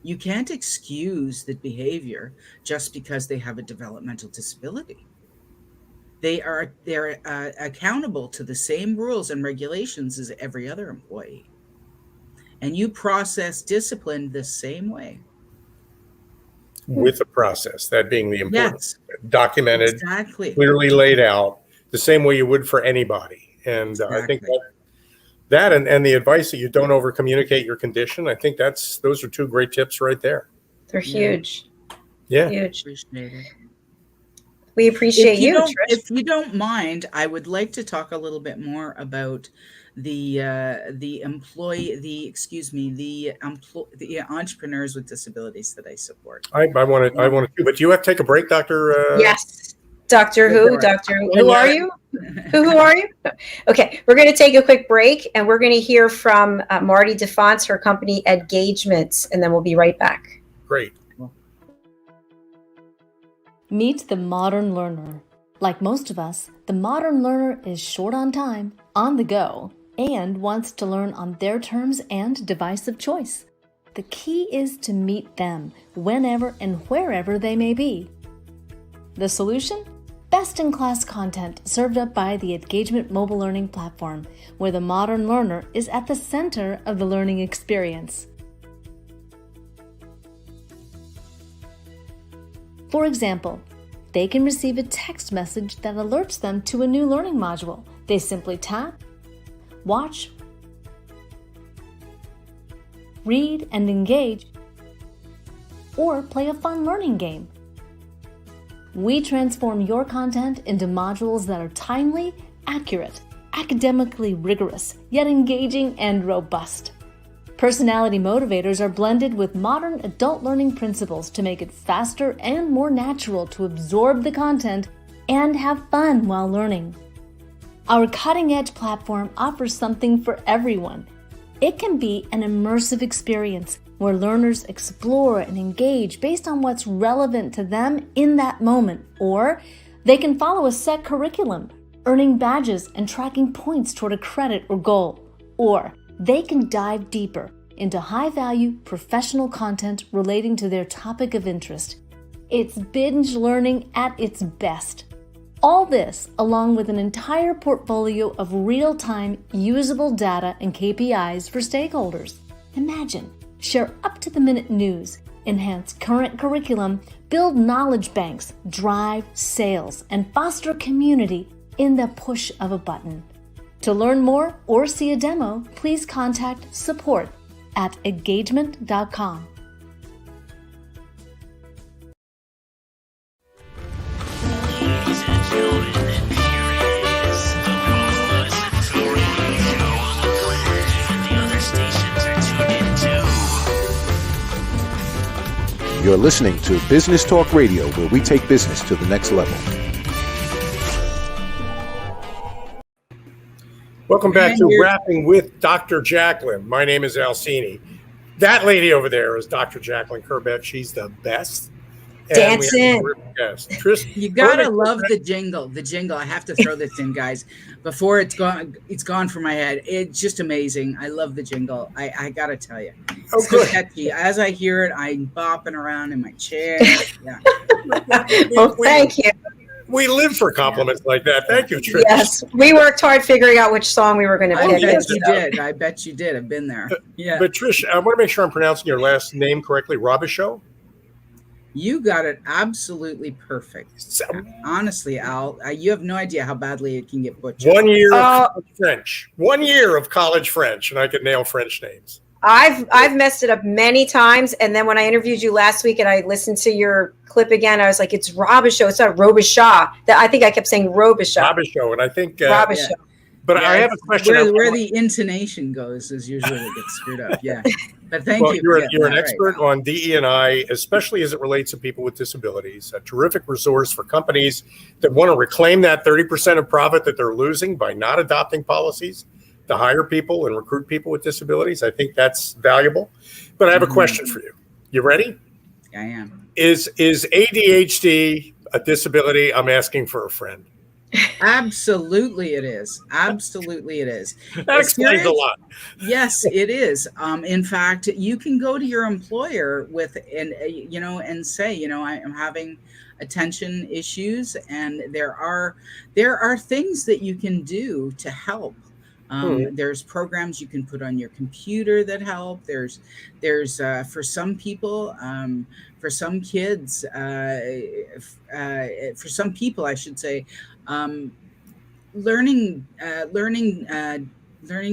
you can't excuse the behavior just because they have a developmental disability. They're accountable to the same rules and regulations as every other employee. And you process discipline the same way. with a process, that being the importance. Documented, Exactly. clearly laid out, the same way you would for anybody. And I think that and the advice that you don't over communicate your condition, I think those are two great tips right there. They're huge. Yeah. Huge. Appreciate it. We appreciate Trish. If you don't mind, I would like to talk a little bit more about the entrepreneurs with disabilities that I support. I want to, but you have to take a break, Dr. Yes. Dr. Who? Who are you? Who are you? Okay, we're going to take a quick break, and we're going to hear from Marty DeFonts, her company Engagements, and then we'll be right back. Great. Meet the modern learner. Like most of us, the modern learner is short on time, on the go, and wants to learn on their terms and device of choice. The key is to meet them whenever and wherever they may be. The solution? Best-in-class content served up by the Engagement mobile learning platform, where the modern learner is at the center of the learning experience. For example, they can receive a text message that alerts them to a new learning module. They simply tap, watch, read and engage, or play a fun learning game. We transform your content into modules that are timely, accurate, academically rigorous, yet engaging and robust. Personality motivators are blended with modern adult learning principles to make it faster and more natural to absorb the content and have fun while learning. Our cutting-edge platform offers something for everyone. It can be an immersive experience where learners explore and engage based on what's relevant to them in that moment, or they can follow a set curriculum, earning badges and tracking points toward a credit or goal, or they can dive deeper into high-value professional content relating to their topic of interest. It's binge learning at its best. All this, along with an entire portfolio of real-time usable data and KPIs for stakeholders. Imagine, share up-to-the-minute news, enhance current curriculum, build knowledge banks, drive sales, and foster community in the push of a button. To learn more or see a demo, please contact support@engagement.com. Ladies and gentlemen, here it is, the most listened to radio show on the planet. Even the other stations are tuned in too. You're listening to Business Talk Radio, where we take business to the next level. Welcome back to Rapping with Dr. Jacalyn. My name is Cini. That lady over there is Dr. Jacalyn Corbett. She's the best. Dancing. Trish, you gotta love the jingle. The jingle. I have to throw this in, guys, before it's gone. It's gone from my head. It's just amazing. I love the jingle. I gotta tell you. It's so catchy. As I hear it, I'm bopping around in my chair. Yeah. Well, thank you. We live for compliments like that. Thank you, Trish. Yes, we worked hard figuring out which song we were going to pick. I bet you did. I've been there. Yeah. But Trish, I want to make sure I'm pronouncing your last name correctly. Robichaud? You got it absolutely perfect. Honestly, Al, you have no idea how badly it can get butchered. 1 year of college French. 1 year of college French, and I could nail French names. I've messed it up many times, and then when I interviewed you last week and I listened to your clip again, I was like, it's Robichaud. It's not Robichaud. I think I kept saying Robichaud. Robichaud, and I think Robichaud. Yeah. But I have a question. Where the intonation goes is usually what gets screwed up. Yeah. But thank you. You're an expert on DE&I, especially as it relates to people with disabilities. A terrific resource for companies that want to reclaim that 30% of profit that they're losing by not adopting policies to hire people and recruit people with disabilities. I think that's valuable. But I have a question for you. You ready? I am. Is ADHD a disability? I'm asking for a friend. Absolutely it is. Absolutely it is. That explains a lot. Yes, it is. In fact, you can go to your employer and say, I'm having attention issues, and there are things that you can do to help There's programs you can put on your computer that help. There's for some people, for some kids, for some people, I should say, learning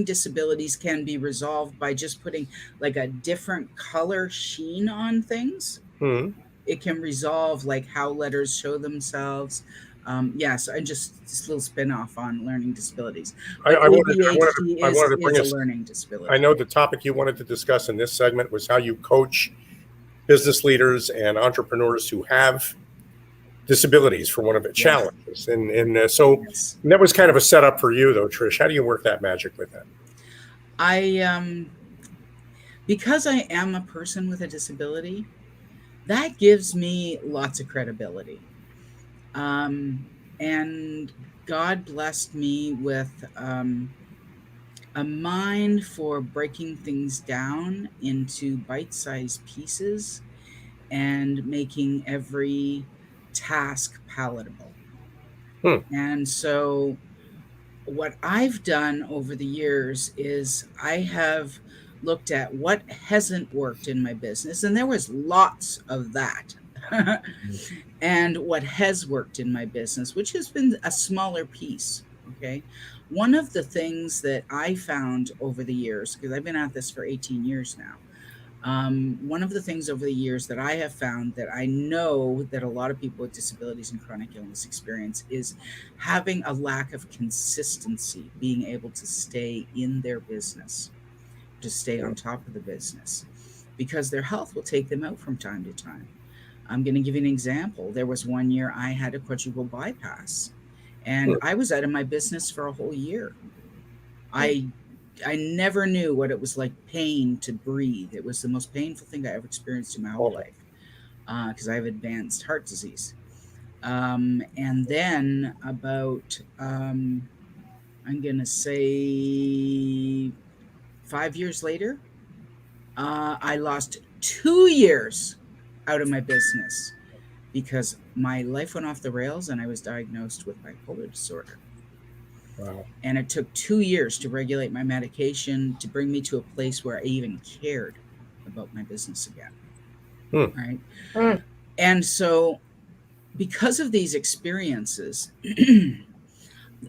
disabilities can be resolved by just putting like a different color sheen on things. It can resolve like how letters show themselves. So and just this little spin-off on learning disabilities. But I wanted to bring is a us learning disability. I know the topic you wanted to discuss in this segment was how you coach business leaders and entrepreneurs who have disabilities for one of the challenges. And so that was kind of a setup for you though, Trish. How do you work that magic with that? Because I am a person with a disability, that gives me lots of credibility. And God blessed me with a mind for breaking things down into bite-sized pieces and making every task palatable. And so what I've done over the years is I have looked at what hasn't worked in my business, and there was lots of that. And what has worked in my business, which has been a smaller piece. Okay. One of the things that I found over the years, because I've been at this for 18 years now, one of the things over the years that I have found that I know that a lot of people with disabilities and chronic illness experience is having a lack of consistency, being able to stay in their business, to stay on top of the business, because their health will take them out from time to time. I'm going to give you an example. There was one year I had a quadruple bypass, and I was out of my business for a whole year. I never knew what it was like pain to breathe. It was the most painful thing I ever experienced in my whole life because I have advanced heart disease. And then about, I'm going to say 5 years later, I lost 2 years out of my business because my life went off the rails and I was diagnosed with bipolar disorder. Wow. And it took 2 years to regulate my medication to bring me to a place where I even cared about my business again. Right. And so because of these experiences, in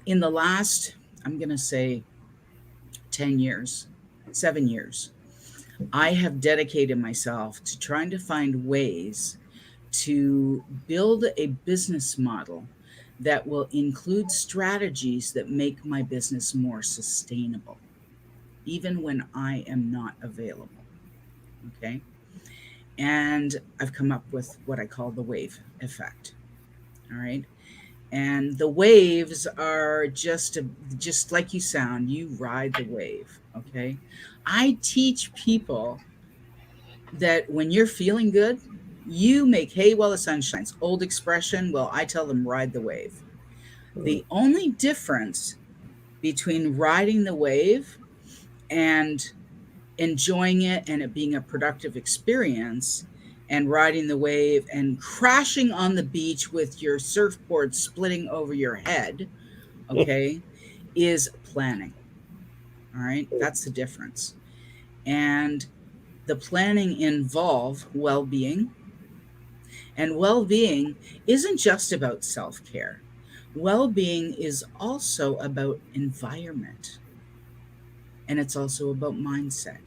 the last, I'm going to say 7 years, I have dedicated myself to trying to find ways to build a business model that will include strategies that make my business more sustainable, even when I am not available. Okay. And I've come up with what I call the wave effect. All right. And the waves are just like you sound, you ride the wave. Okay. I teach people that when you're feeling good, you make hay while the sun shines. Old expression. Well, I tell them ride the wave. The only difference between riding the wave and enjoying it and it being a productive experience and riding the wave and crashing on the beach with your surfboard splitting over your head, okay, is planning. All right. That's the difference. And the planning involve well-being. And well-being isn't just about self-care. Well-being is also about environment. And it's also about mindset.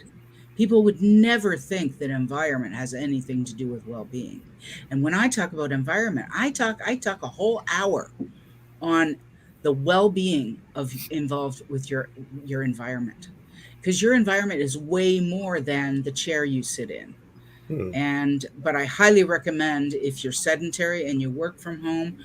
People would never think that environment has anything to do with well-being. And when I talk about environment, I talk a whole hour on the well-being involved with your environment. Because your environment is way more than the chair you sit in. But I highly recommend, if you're sedentary and you work from home,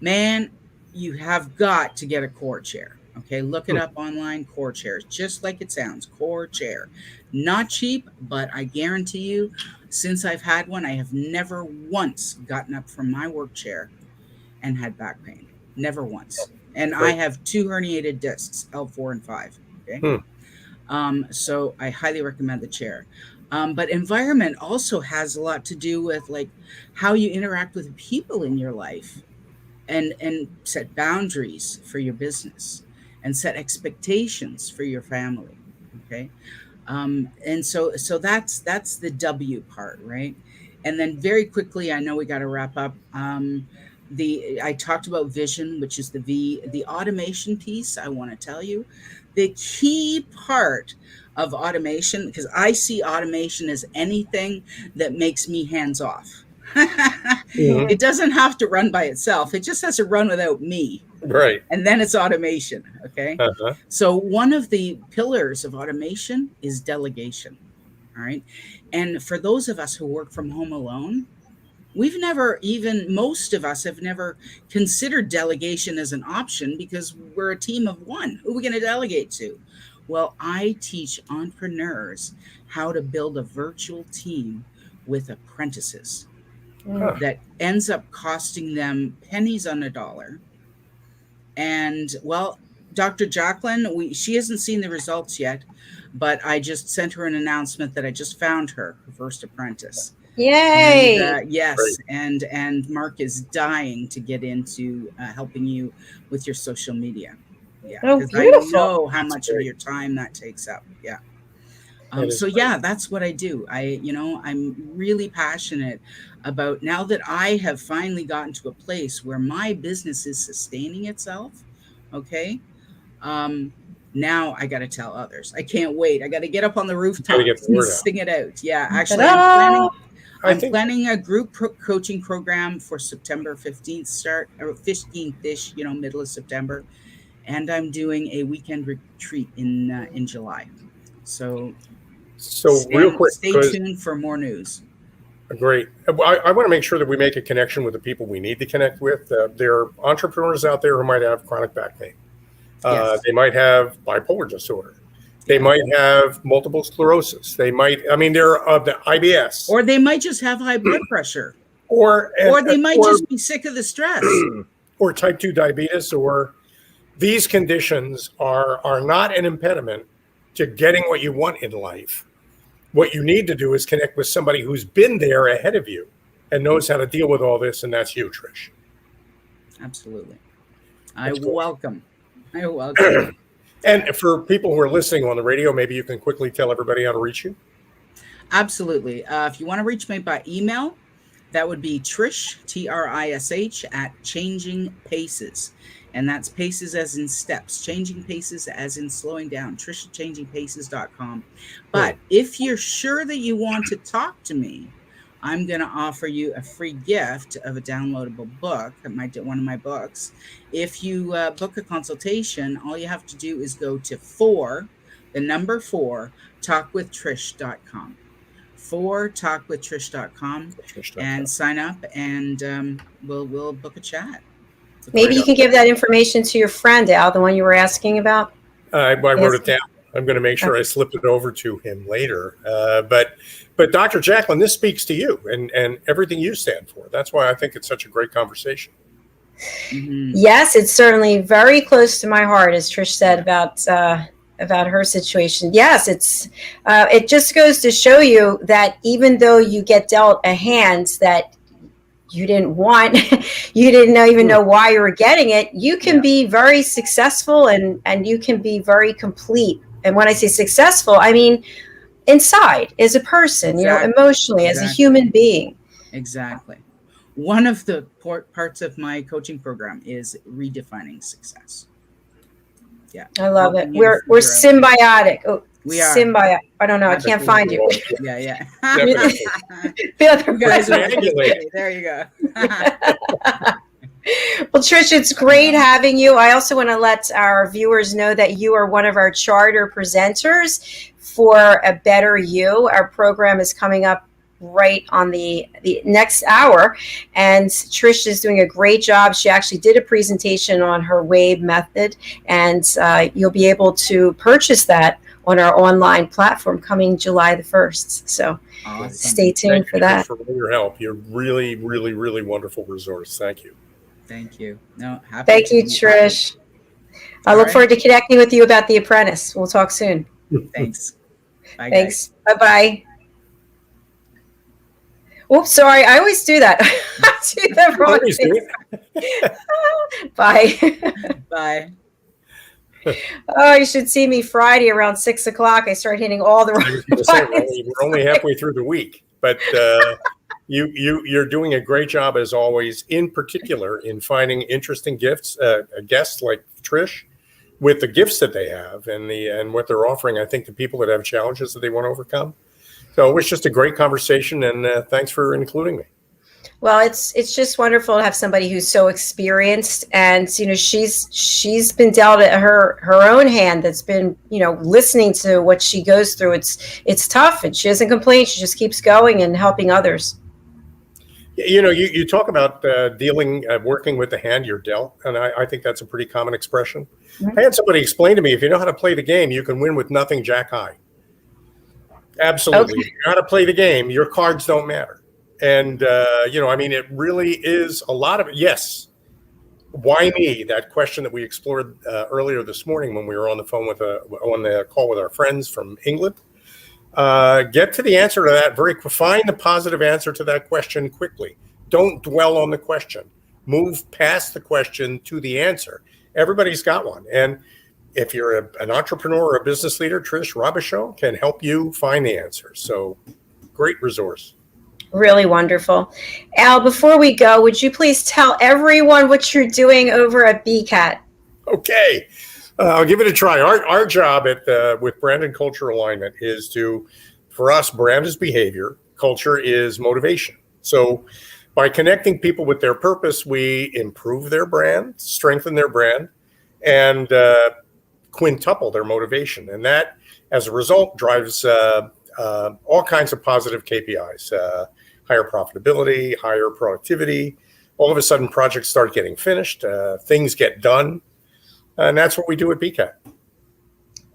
man, you have got to get a core chair. Okay, look it up online, core chairs, just like it sounds, core chair. Not cheap, but I guarantee you, since I've had one, I have never once gotten up from my work chair and had back pain. Never once. And I have 2 herniated discs, L4 and 5. Okay. So I highly recommend the chair. But environment also has a lot to do with like how you interact with people in your life and set boundaries for your business. and set expectations for your family. Okay. And so that's the W part, right? And then very quickly, I know we got to wrap up. I talked about vision, which is the V, the automation piece. I want to tell you the key part of automation, because I see automation as anything that makes me hands off. It doesn't have to run by itself. It just has to run without me. Right. And then it's automation. Okay. So one of the pillars of automation is delegation. All right. And for those of us who work from home alone, most of us have never considered delegation as an option because we're a team of one. Who are we going to delegate to? Well, I teach entrepreneurs how to build a virtual team with apprentices that ends up costing them pennies on a dollar. And well, Dr. Jacalyn, she hasn't seen the results yet, but I just sent her an announcement that I just found her first apprentice. Yay! And, yes, and Mark is dying to get into helping you with your social media. Yeah, because I know how much of your time that takes up. Yeah. That's what I do. I'm really passionate about, now that I have finally gotten to a place where my business is sustaining itself. Okay. Now I got to tell others. I can't wait. I got to get up on the rooftop and sing it out. Yeah. Actually, I'm planning a group coaching program for September 15th start, or 15th-ish, middle of September. And I'm doing a weekend retreat in July. So real quick, stay tuned for more news. Great. I want to make sure that we make a connection with the people we need to connect with. There are entrepreneurs out there who might have chronic back pain. They might have bipolar disorder. They might have multiple sclerosis. They might, they're the IBS. Or they might just have high blood pressure. Or they might just be sick of the stress. Or type 2 diabetes. Or these conditions are not an impediment to getting what you want in life. What you need to do is connect with somebody who's been there ahead of you and knows how to deal with all this, and that's you, Trish. Absolutely. I welcome. And for people who are listening on the radio, maybe you can quickly tell everybody how to reach you. Absolutely. If you want to reach me by email, that would be Trish, TRISH, at Changing Paces. And that's paces as in steps, changing paces as in slowing down, Trish at changingpaces.com. But if you're sure that you want to talk to me, I'm going to offer you a free gift of a downloadable book, one of my books. If you book a consultation, all you have to do is go to 4, talkwithtrish.com. talkwithtrish.com and sign up, and we'll book a chat. Maybe you can give that information to your friend, Al, the one you were asking about. I wrote it down. I'm going to make sure I slip it over to him later. But Dr. Jacalyn, this speaks to you and everything you stand for. That's why I think it's such a great conversation. Mm-hmm. Yes, it's certainly very close to my heart, as Trish said about her situation. Yes, it just goes to show you that even though you get dealt a hand that you didn't want, you didn't even know why you were getting it, you can be very successful and you can be very complete. And when I say successful, I mean inside as a person, emotionally, as a human being. Exactly. One of the parts of my coaching program is redefining success. Yeah. I love it. We're symbiotic. Oh, we are symbiotic. I don't know. Absolutely. I can't find you. Yeah. The other guys are there you go. Well, Trish, it's great having you. I also want to let our viewers know that you are one of our charter presenters for A Better You. Our program is coming up right on the next hour, and Trish is doing a great job. She actually did a presentation on her WAVE method, and you'll be able to purchase that on our online platform coming July the 1st. So Stay tuned for that. Thank you for all your help. You're really, really, really wonderful resource. Thank you. Thank you. No, thank you, Trish. I look forward to connecting with you about The Apprentice. We'll talk soon. Thanks. Bye, thanks. Bye-bye. Oops, sorry. I always do that. I do that wrong. Bye. Bye. Oh, you should see me Friday around 6 o'clock. I start hitting all the I was right going to say, buttons. we're only halfway through the week, but you're doing a great job as always, in particular in finding interesting guests like Trish, with the gifts that they have and what they're offering. I think to people that have challenges that they want to overcome. So it was just a great conversation, and thanks for including me. Well, it's just wonderful to have somebody who's so experienced, and she's been dealt her own hand. That's been listening to what she goes through. It's tough, and she doesn't complain. She just keeps going and helping others. You talk about working with the hand you're dealt, and I think that's a pretty common expression. Mm-hmm. I had somebody explain to me, if you know how to play the game, you can win with nothing jack high. Absolutely. Okay. If you know how to play the game, your cards don't matter. And, it really is a lot of it. Yes. Why me? That question that we explored earlier this morning when we were on the phone on the call with our friends from England. Get to the answer to that find the positive answer to that question quickly. Don't dwell on the question. Move past the question to the answer. Everybody's got one. And if you're an entrepreneur or a business leader, Trish Robichaud can help you find the answer. So great resource. Really wonderful. Al, before we go, would you please tell everyone what you're doing over at BCAT? Okay. I'll give it a try. Our job with brand and culture alignment is for us, brand is behavior, culture is motivation. So by connecting people with their purpose, we improve their brand, strengthen their brand, and quintuple their motivation. And that, as a result, drives all kinds of positive KPIs, higher profitability, higher productivity. All of a sudden, projects start getting finished, things get done. And that's what we do at BCAT.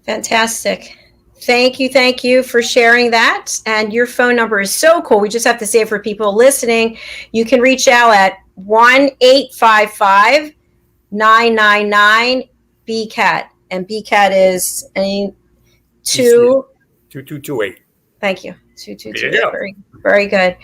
Fantastic. Thank you for sharing that. And your phone number is so cool. We just have to say for people listening, you can reach out at 1-855-999-BCAT. And BCAT is 2228. Thank you. 2228. Very, very good.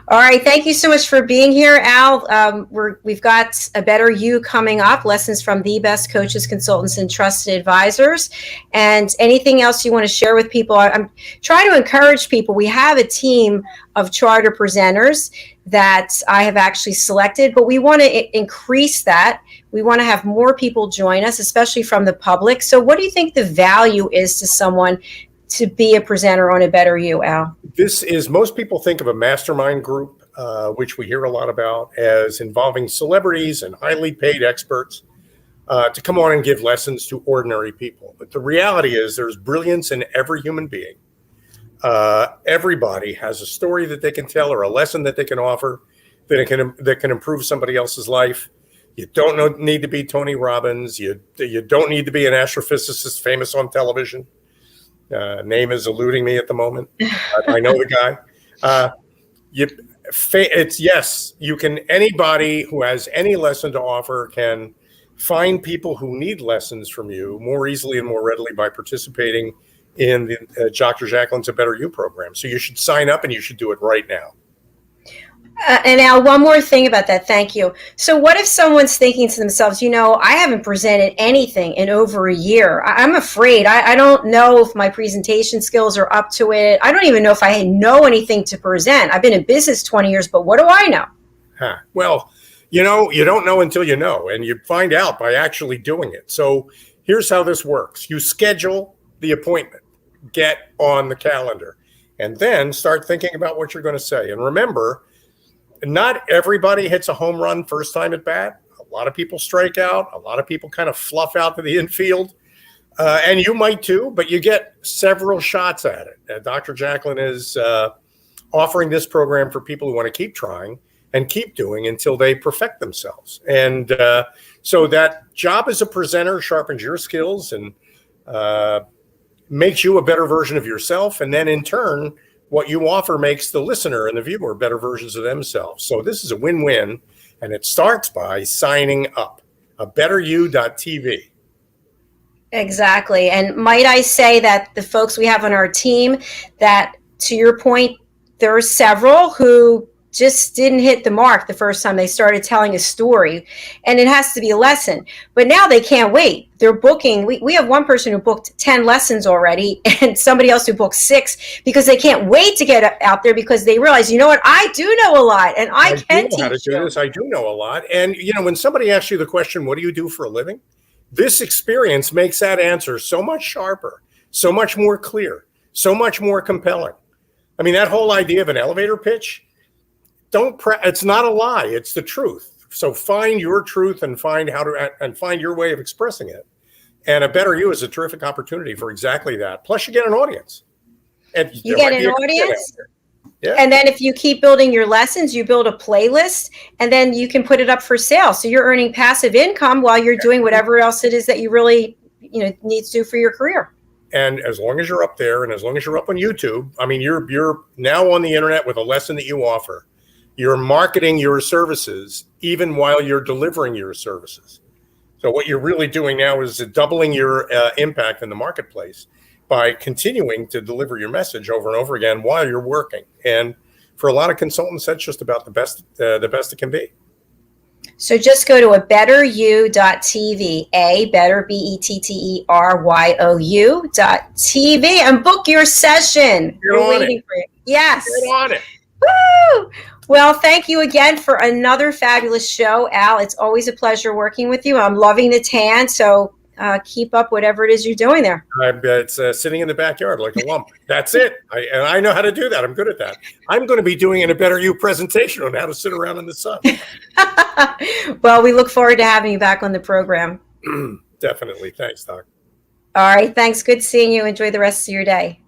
All right. Thank you so much for being here, Al. We've got A Better You coming up, lessons from the best coaches, consultants, and trusted advisors. And anything else you want to share with people? I'm trying to encourage people. We have a team of charter presenters that I have actually selected, but we want to increase that. We want to have more people join us, especially from the public. So what do you think the value is to someone to be a presenter on A Better You, Al? Most people think of a mastermind group, which we hear a lot about, as involving celebrities and highly paid experts to come on and give lessons to ordinary people. But the reality is there's brilliance in every human being. Everybody has a story that they can tell or a lesson that they can offer that can improve somebody else's life. You don't need to be Tony Robbins. You don't need to be an astrophysicist famous on television. Name is eluding me at the moment. I know the guy. Anybody who has any lesson to offer can find people who need lessons from you more easily and more readily by participating in the Dr. Jacalyn's A Better You program. So you should sign up and you should do it right now. And Al, one more thing about that. Thank you. So what if someone's thinking to themselves, I haven't presented anything in over a year. I'm afraid. I don't know if my presentation skills are up to it. I don't even know if I know anything to present. I've been in business 20 years, but what do I know? Well, you don't know until you know, and you find out by actually doing it. So here's how this works. You schedule the appointment, get on the calendar, and then start thinking about what you're going to say. And remember, not everybody hits a home run first time at bat. A lot of people strike out. A lot of people kind of fluff out to the infield. And you might too, but you get several shots at it. Dr. Jacalyn is offering this program for people who want to keep trying and keep doing until they perfect themselves. And so that job as a presenter sharpens your skills and makes you a better version of yourself. And then in turn, what you offer makes the listener and the viewer better versions of themselves. So this is a win-win, and it starts by signing up. abetteryou.tv. Exactly. And might I say that the folks we have on our team, that to your point, there are several who just didn't hit the mark the first time they started telling a story, and it has to be a lesson. But now they can't wait. They're booking. We have one person who booked 10 lessons already, and somebody else who booked 6, because they can't wait to get out there, because they realize, you know what, I do know a lot, and I can teach how to do this. I do know a lot. And, when somebody asks you the question, what do you do for a living? This experience makes that answer so much sharper, so much more clear, so much more compelling. I mean, that whole idea of an elevator pitch, it's not a lie. It's the truth. So find your truth and find your way of expressing it. And A Better You is a terrific opportunity for exactly that. Plus, you get an audience. And you get an audience. Yeah. And then if you keep building your lessons, you build a playlist, and then you can put it up for sale. So you're earning passive income while you're doing whatever else it is that you really, need to do for your career. And as long as you're up there, and as long as you're up on YouTube, I mean, you're now on the internet with a lesson that you offer. You're marketing your services even while you're delivering your services. So what you're really doing now is doubling your impact in the marketplace by continuing to deliver your message over and over again while you're working. And for a lot of consultants, that's just about the best it can be. So just go to abetteryou.tv, better, BETTERYOU.tv, and book your session. We're waiting for you. Yes. Get on it. Woo! Well, thank you again for another fabulous show, Al. It's always a pleasure working with you. I'm loving the tan, so keep up whatever it is you're doing there. It's sitting in the backyard like a lump. That's it. I know how to do that. I'm good at that. I'm going to be doing a Better You presentation on how to sit around in the sun. Well, we look forward to having you back on the program. Definitely. Thanks, Doc. All right. Thanks. Good seeing you. Enjoy the rest of your day.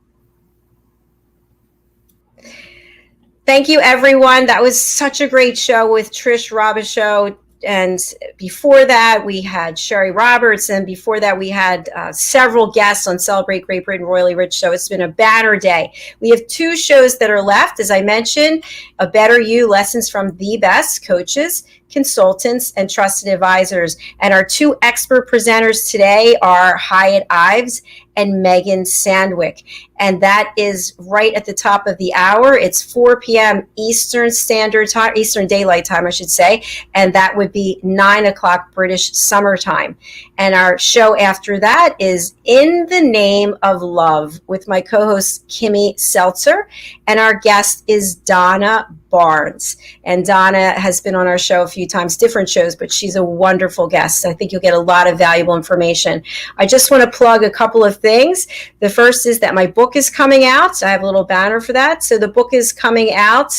Thank you, everyone. That was such a great show with Trish Robichaud. And before that, we had Sherry Roberts. And before that, we had several guests on Celebrate Great Britain Royally Rich Show. It's been a banner day. We have 2 shows that are left. As I mentioned, A Better You, lessons from the best coaches, consultants, and trusted advisors. And our 2 expert presenters today are Hyatt Ives and Megan Sandwick. And that is right at the top of the hour. It's 4 p.m. Eastern Standard Time, Eastern Daylight Time, I should say. And that would be 9 o'clock British Summer Time. And our show after that is In the Name of Love with my co-host Kimmy Seltzer. And our guest is Donna Barnes. And Donna has been on our show a few times, different shows, but she's a wonderful guest. I think you'll get a lot of valuable information. I just want to plug a couple of things. The first is that my book is coming out. So I have a little banner for that. So the book is coming out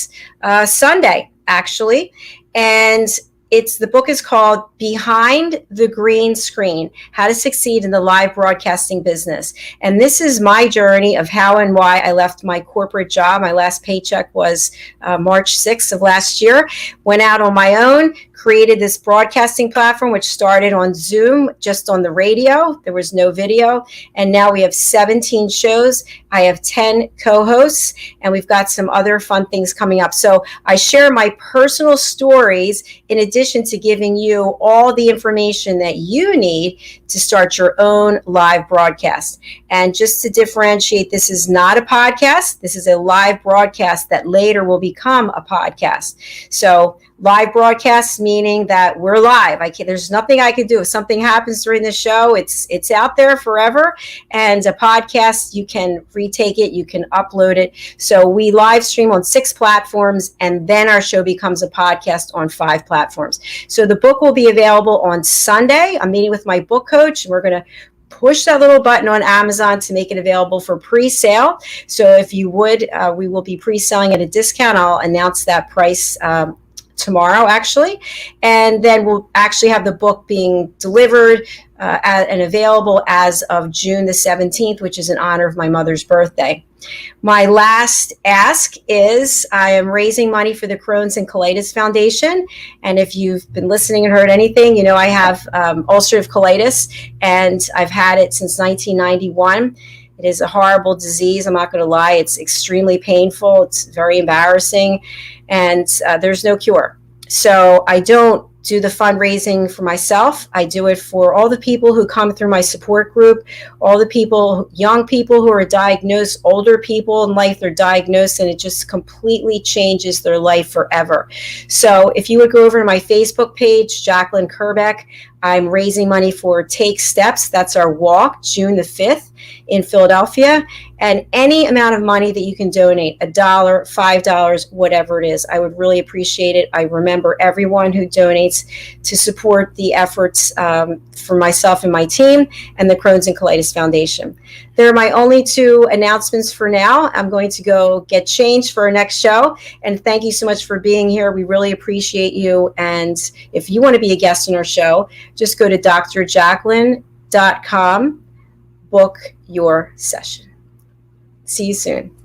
Sunday, actually. And the book is called Behind the Green Screen, How to Succeed in the Live Broadcasting Business. And this is my journey of how and why I left my corporate job. My last paycheck was March 6th of last year. Went out on my own, created this broadcasting platform, which started on Zoom, just on the radio. There was no video. And now we have 17 shows. I have 10 co-hosts, and we've got some other fun things coming up. So I share my personal stories in addition to giving you all the information that you need to start your own live broadcast. And just to differentiate, this is not a podcast. This is a live broadcast that later will become a podcast. So live broadcasts meaning that we're live. There's nothing I can do. If something happens during the show, it's out there forever. And a podcast, you can retake it, you can upload it. So we live stream on 6 platforms, and then our show becomes a podcast on 5 platforms. So the book will be available on Sunday. I'm meeting with my book coach, and we're going to push that little button on Amazon to make it available for pre-sale. So if you would, we will be pre-selling at a discount. I'll announce that price tomorrow, actually. And then we'll actually have the book being delivered and available as of June the 17th, which is in honor of my mother's birthday. My last ask is I am raising money for the Crohn's and Colitis Foundation. And if you've been listening and heard anything, you know I have ulcerative colitis, and I've had it since 1991. It is a horrible disease. I'm not going to lie. It's extremely painful. It's very embarrassing, and there's no cure. So I don't do the fundraising for myself. I do it for all the people who come through my support group, all the people, young people who are diagnosed, older people in life, they're diagnosed and it just completely changes their life forever. So if you would go over to my Facebook page, Jacalyn Kerbeck, I'm raising money for Take Steps. That's our walk, June the 5th in Philadelphia. And any amount of money that you can donate, $1, $5, whatever it is, I would really appreciate it. I remember everyone who donates to support the efforts for myself and my team and the Crohn's and Colitis Foundation. They're my only 2 announcements for now. I'm going to go get changed for our next show. And thank you so much for being here. We really appreciate you. And if you want to be a guest on our show, just go to drjacalyn.com, book your session. See you soon.